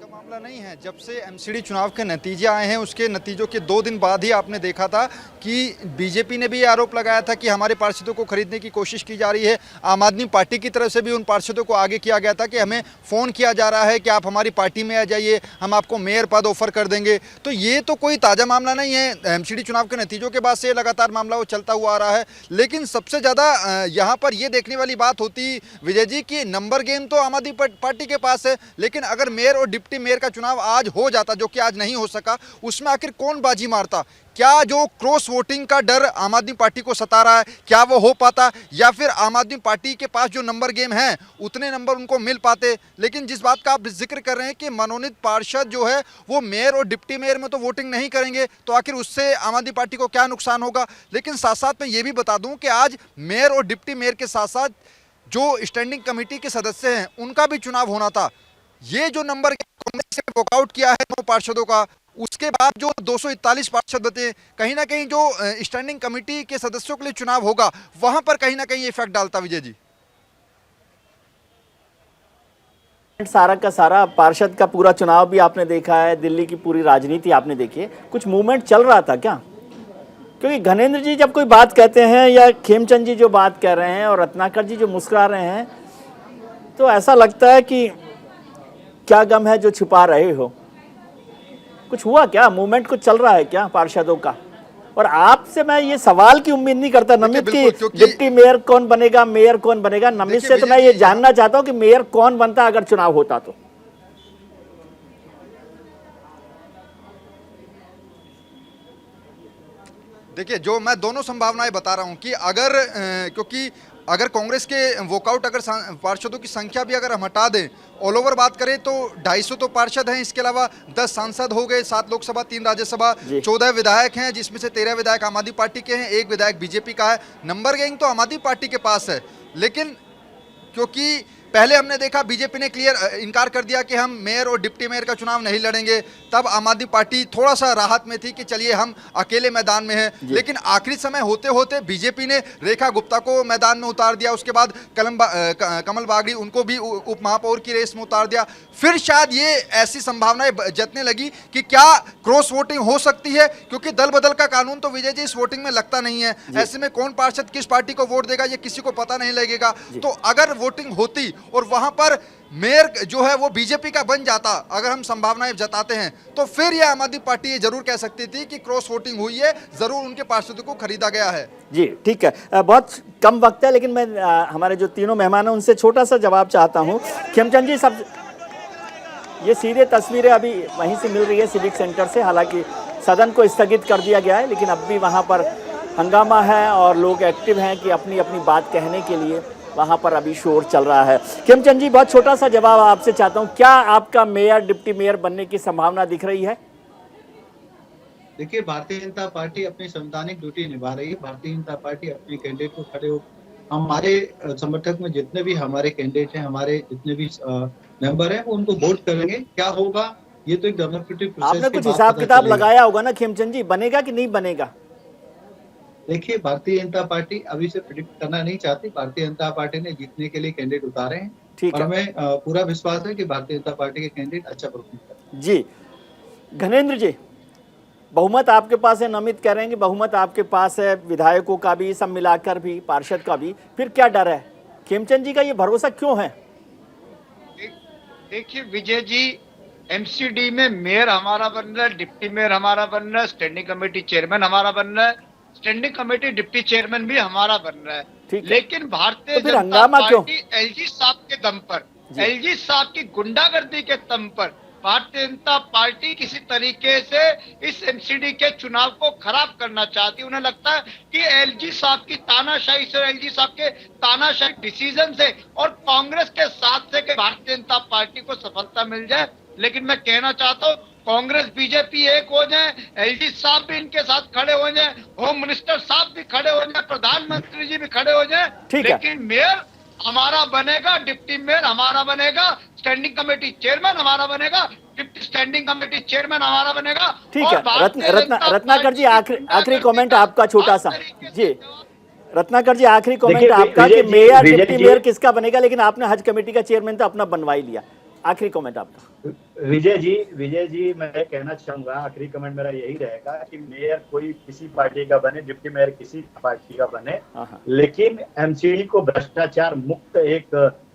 S7: मामला नहीं है। जब से एमसीडी चुनाव के नतीजे आए हैं, उसके नतीजों के 2 दिन बाद ही आपने देखा था कि बीजेपी ने भी ये आरोप लगाया था कि हमारे पार्षदों को खरीदने की कोशिश की जा रही है। आम आदमी पार्टी की तरफ से भी उन पार्षदों को आगे किया गया था कि हमें फ़ोन किया जा रहा है कि आप हमारी पार्टी में आ जाइए, हम आपको मेयर पद ऑफर कर देंगे। तो ये तो कोई ताज़ा मामला नहीं है, एमसीडी चुनाव के नतीजों के बाद से लगातार मामला वो चलता हुआ आ रहा है। लेकिन सबसे ज़्यादा यहाँ पर ये देखने वाली बात होती विजय जी कि नंबर गेम तो आम आदमी पार्टी के पास है, लेकिन अगर मेयर और डिप्टी मेयर का चुनाव आज हो जाता, जो कि आज नहीं हो सका, उसमें आखिर कौन बाजी मारता? क्या जो क्रॉस वोटिंग का डर आम आदमी पार्टी को सता रहा है, क्या वो हो पाता, या फिर आम आदमी पार्टी के पास जो नंबर गेम है उतने नंबर उनको मिल पाते? लेकिन जिस बात का आप जिक्र कर रहे हैं कि मनोनीत पार्षद जो है वो मेयर और डिप्टी मेयर में तो वोटिंग नहीं करेंगे, तो आखिर उससे आम आदमी पार्टी को क्या नुकसान होगा? लेकिन साथ साथ मैं ये भी बता दूं कि आज मेयर और डिप्टी मेयर के साथ साथ जो स्टैंडिंग कमेटी के सदस्य हैं उनका भी चुनाव होना था। ये जो नंबर कांग्रेस ने वॉकआउट किया है 9 पार्षदों का, उसके बाद जो 241 पार्षद बचे, कहीं ना कहीं जो स्टैंडिंग कमेटी के सदस्यों के लिए चुनाव होगा वहां पर कहीं ना कहीं इफेक्ट डालता। विजय जी,
S1: सारा का सारा पार्षद का पूरा चुनाव भी आपने देखा है, दिल्ली की पूरी राजनीति आपने देखी है, कुछ मूवमेंट चल रहा था क्या? क्योंकि घनेंद्र जी जब कोई बात कहते हैं या खेमचंद जी जो बात कह रहे हैं और रत्नाकर जी जो मुस्कुरा रहे हैं, तो ऐसा लगता है कि क्या गम है जो छिपा रहे हो। कुछ हुआ क्या? मूवमेंट कुछ चल रहा है क्या पार्षदों का? और आपसे मैं ये सवाल की उम्मीद नहीं करता नमित की डिप्टी मेयर कौन बनेगा, मेयर कौन बनेगा। नमित से तो मैं ये जानना चाहता हूं कि मेयर कौन बनता अगर चुनाव होता तो।
S7: देखिए, जो मैं दोनों संभावनाएं बता रहा हूं कि अगर क्योंकि अगर कांग्रेस के वॉकआउट अगर पार्षदों की संख्या भी अगर हम हटा दें, ऑल ओवर बात करें तो 250 तो पार्षद हैं, इसके अलावा 10 सांसद हो गए, 7 लोकसभा 3 राज्यसभा, 14 विधायक हैं, जिसमें से 13 विधायक आम आदमी पार्टी के हैं, 1 विधायक बीजेपी का है। नंबर गेम तो आम आदमी पार्टी के पास है, लेकिन क्योंकि पहले हमने देखा बीजेपी ने क्लियर इनकार कर दिया कि हम मेयर और डिप्टी मेयर का चुनाव नहीं लड़ेंगे, तब आम आदमी पार्टी थोड़ा सा राहत में थी कि चलिए हम अकेले मैदान में हैं। लेकिन आखिरी समय होते होते बीजेपी ने रेखा गुप्ता को मैदान में उतार दिया, उसके बाद कमल बागड़ी उनको भी उप महापौर की रेस में उतार दिया। फिर शायद ये ऐसी संभावनाएं जतने लगी कि क्या क्रॉस वोटिंग हो सकती है, क्योंकि दल बदल का कानून तो विजय जी इस वोटिंग में लगता नहीं है। ऐसे में कौन पार्षद किस पार्टी को वोट देगा ये किसी को पता नहीं लगेगा। तो अगर वोटिंग होती और वहां पर मेयर जो है वो बीजेपी का बन जाता, अगर हम संभावनाएं जताते हैं, तो फिर ये आम आदमी पार्टी ये जरूर कह सकती थी कि क्रॉस वोटिंग हुई है, जरूर उनके पार्षदों को खरीदा गया है। जी ठीक है, बहुत कम वक्त है, लेकिन मैं हमारे जो तीनों मेहमान हैं उनसे छोटा सा जवाब चाहता हूं। खेमचंद जी, सब ये सीधे तस्वीरें अभी वहीं से मिल रही है सिविक सेंटर से, हालांकि सदन को स्थगित कर दिया गया है, लेकिन अब भी वहां पर हंगामा है और लोग एक्टिव हैं कि अपनी अपनी बात कहने के लिए वहां पर अभी शोर चल रहा है। खेमचंद जी, बहुत छोटा सा जवाब आपसे चाहता हूं, क्या आपका मेयर डिप्टी मेयर बनने की संभावना दिख रही है?
S12: देखिए, भारतीय जनता पार्टी अपनी संवैधानिक ड्यूटी निभा रही है। भारतीय जनता पार्टी अपने कैंडिडेट को खड़े हो, हमारे समर्थक में जितने भी हमारे कैंडिडेट हैं, हमारे जितने भी मेंबर हैं, वो उनको वोट करेंगे। क्या होगा ये तो एक डेमोक्रेटिक प्रोसेस।
S1: आपने कुछ हिसाब किताब लगाया होगा ना खेमचंद जी, बनेगा कि नहीं बनेगा?
S12: देखिए, भारतीय जनता पार्टी अभी से प्रेडिक्ट करना नहीं चाहती। भारतीय जनता पार्टी ने जीतने के लिए कैंडिडेट उतारे हैं और हमें पूरा विश्वास है कि भारतीय जनता पार्टी के कैंडिडेट अच्छा परफॉर्म करेंगे। जी
S1: घनेंद्र जी, बहुमत आपके पास है, नमित कह रहे हैं कि बहुमत आपके पास है, विधायकों का भी, सब मिलाकर भी, पार्षद का भी, फिर क्या डर है? खेमचंद जी का ये भरोसा क्यों है?
S2: देखिए विजय जी, एमसीडी में मेयर हमारा बन रहा है, डिप्टी मेयर हमारा बन रहा है, स्टैंडिंग कमेटी चेयरमैन हमारा बन रहा है, स्टैंडिंग कमेटी डिप्टी चेयरमैन भी हमारा बन रहा है। लेकिन भारतीय जनता पार्टी एलजी साहब के दम पर, एलजी साहब की गुंडागर्दी के दम पर भारतीय जनता पार्टी किसी तरीके से इस एमसीडी के चुनाव को खराब करना चाहती है। उन्हें लगता है कि एलजी साहब की तानाशाही से, एलजी साहब के तानाशाही डिसीजन से और कांग्रेस के साथ से भारतीय जनता पार्टी को सफलता मिल जाए। लेकिन मैं कहना चाहता हूँ, कांग्रेस बीजेपी एक हो जाए, एलजी साहब भी इनके साथ खड़े हो जाए, होम मिनिस्टर साहब भी खड़े हो जाए, प्रधानमंत्री जी भी खड़े हो जाए, लेकिन मेयर हमारा बनेगा, डिप्टी मेयर हमारा बनेगा, स्टैंडिंग कमेटी चेयरमैन हमारा बनेगा, डिप्टी स्टैंडिंग कमेटी चेयरमैन हमारा बनेगा।
S1: ठीक है, रत्नाकर जी, आखिरी कमेंट आपका छोटा सा। जी रत्नाकर जी, आखिरी कमेंट आपका कि मेयर डिप्टी मेयर किसका बनेगा, लेकिन आपने हज कमेटी का चेयरमैन तो अपना बनवा ही लिया। आखिरी कमेंट आपका।
S6: विजय जी मैं कहना चाहूंगा, आखिरी कमेंट मेरा यही रहेगा कि मेयर कोई किसी पार्टी का बने, डिप्टी मेयर किसी पार्टी का बने, लेकिन एमसीडी को भ्रष्टाचार मुक्त एक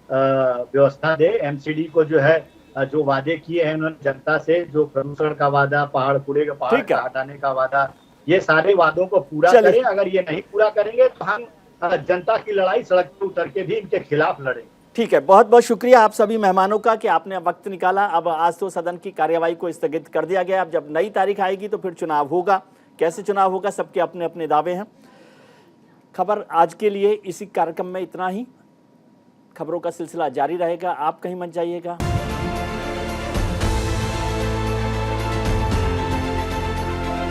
S6: व्यवस्था दे। एमसीडी को जो है, जो वादे किए हैं उन्होंने जनता से, जो प्रदूषण का वादा, पहाड़ का हटाने का वादा, ये सारे वादों को पूरा करें। अगर ये नहीं पूरा करेंगे तो हम जनता की लड़ाई सड़क पर उतर के भी इनके खिलाफ लड़ेंगे।
S1: ठीक है, बहुत बहुत शुक्रिया आप सभी मेहमानों का कि आपने वक्त निकाला। अब आज तो सदन की कार्यवाही को स्थगित कर दिया गया। अब जब नई तारीख आएगी तो फिर चुनाव होगा। कैसे चुनाव होगा, सबके अपने अपने दावे हैं। खबर आज के लिए इसी कार्यक्रम में इतना ही। खबरों का सिलसिला जारी रहेगा, आप कहीं मत जाइएगा।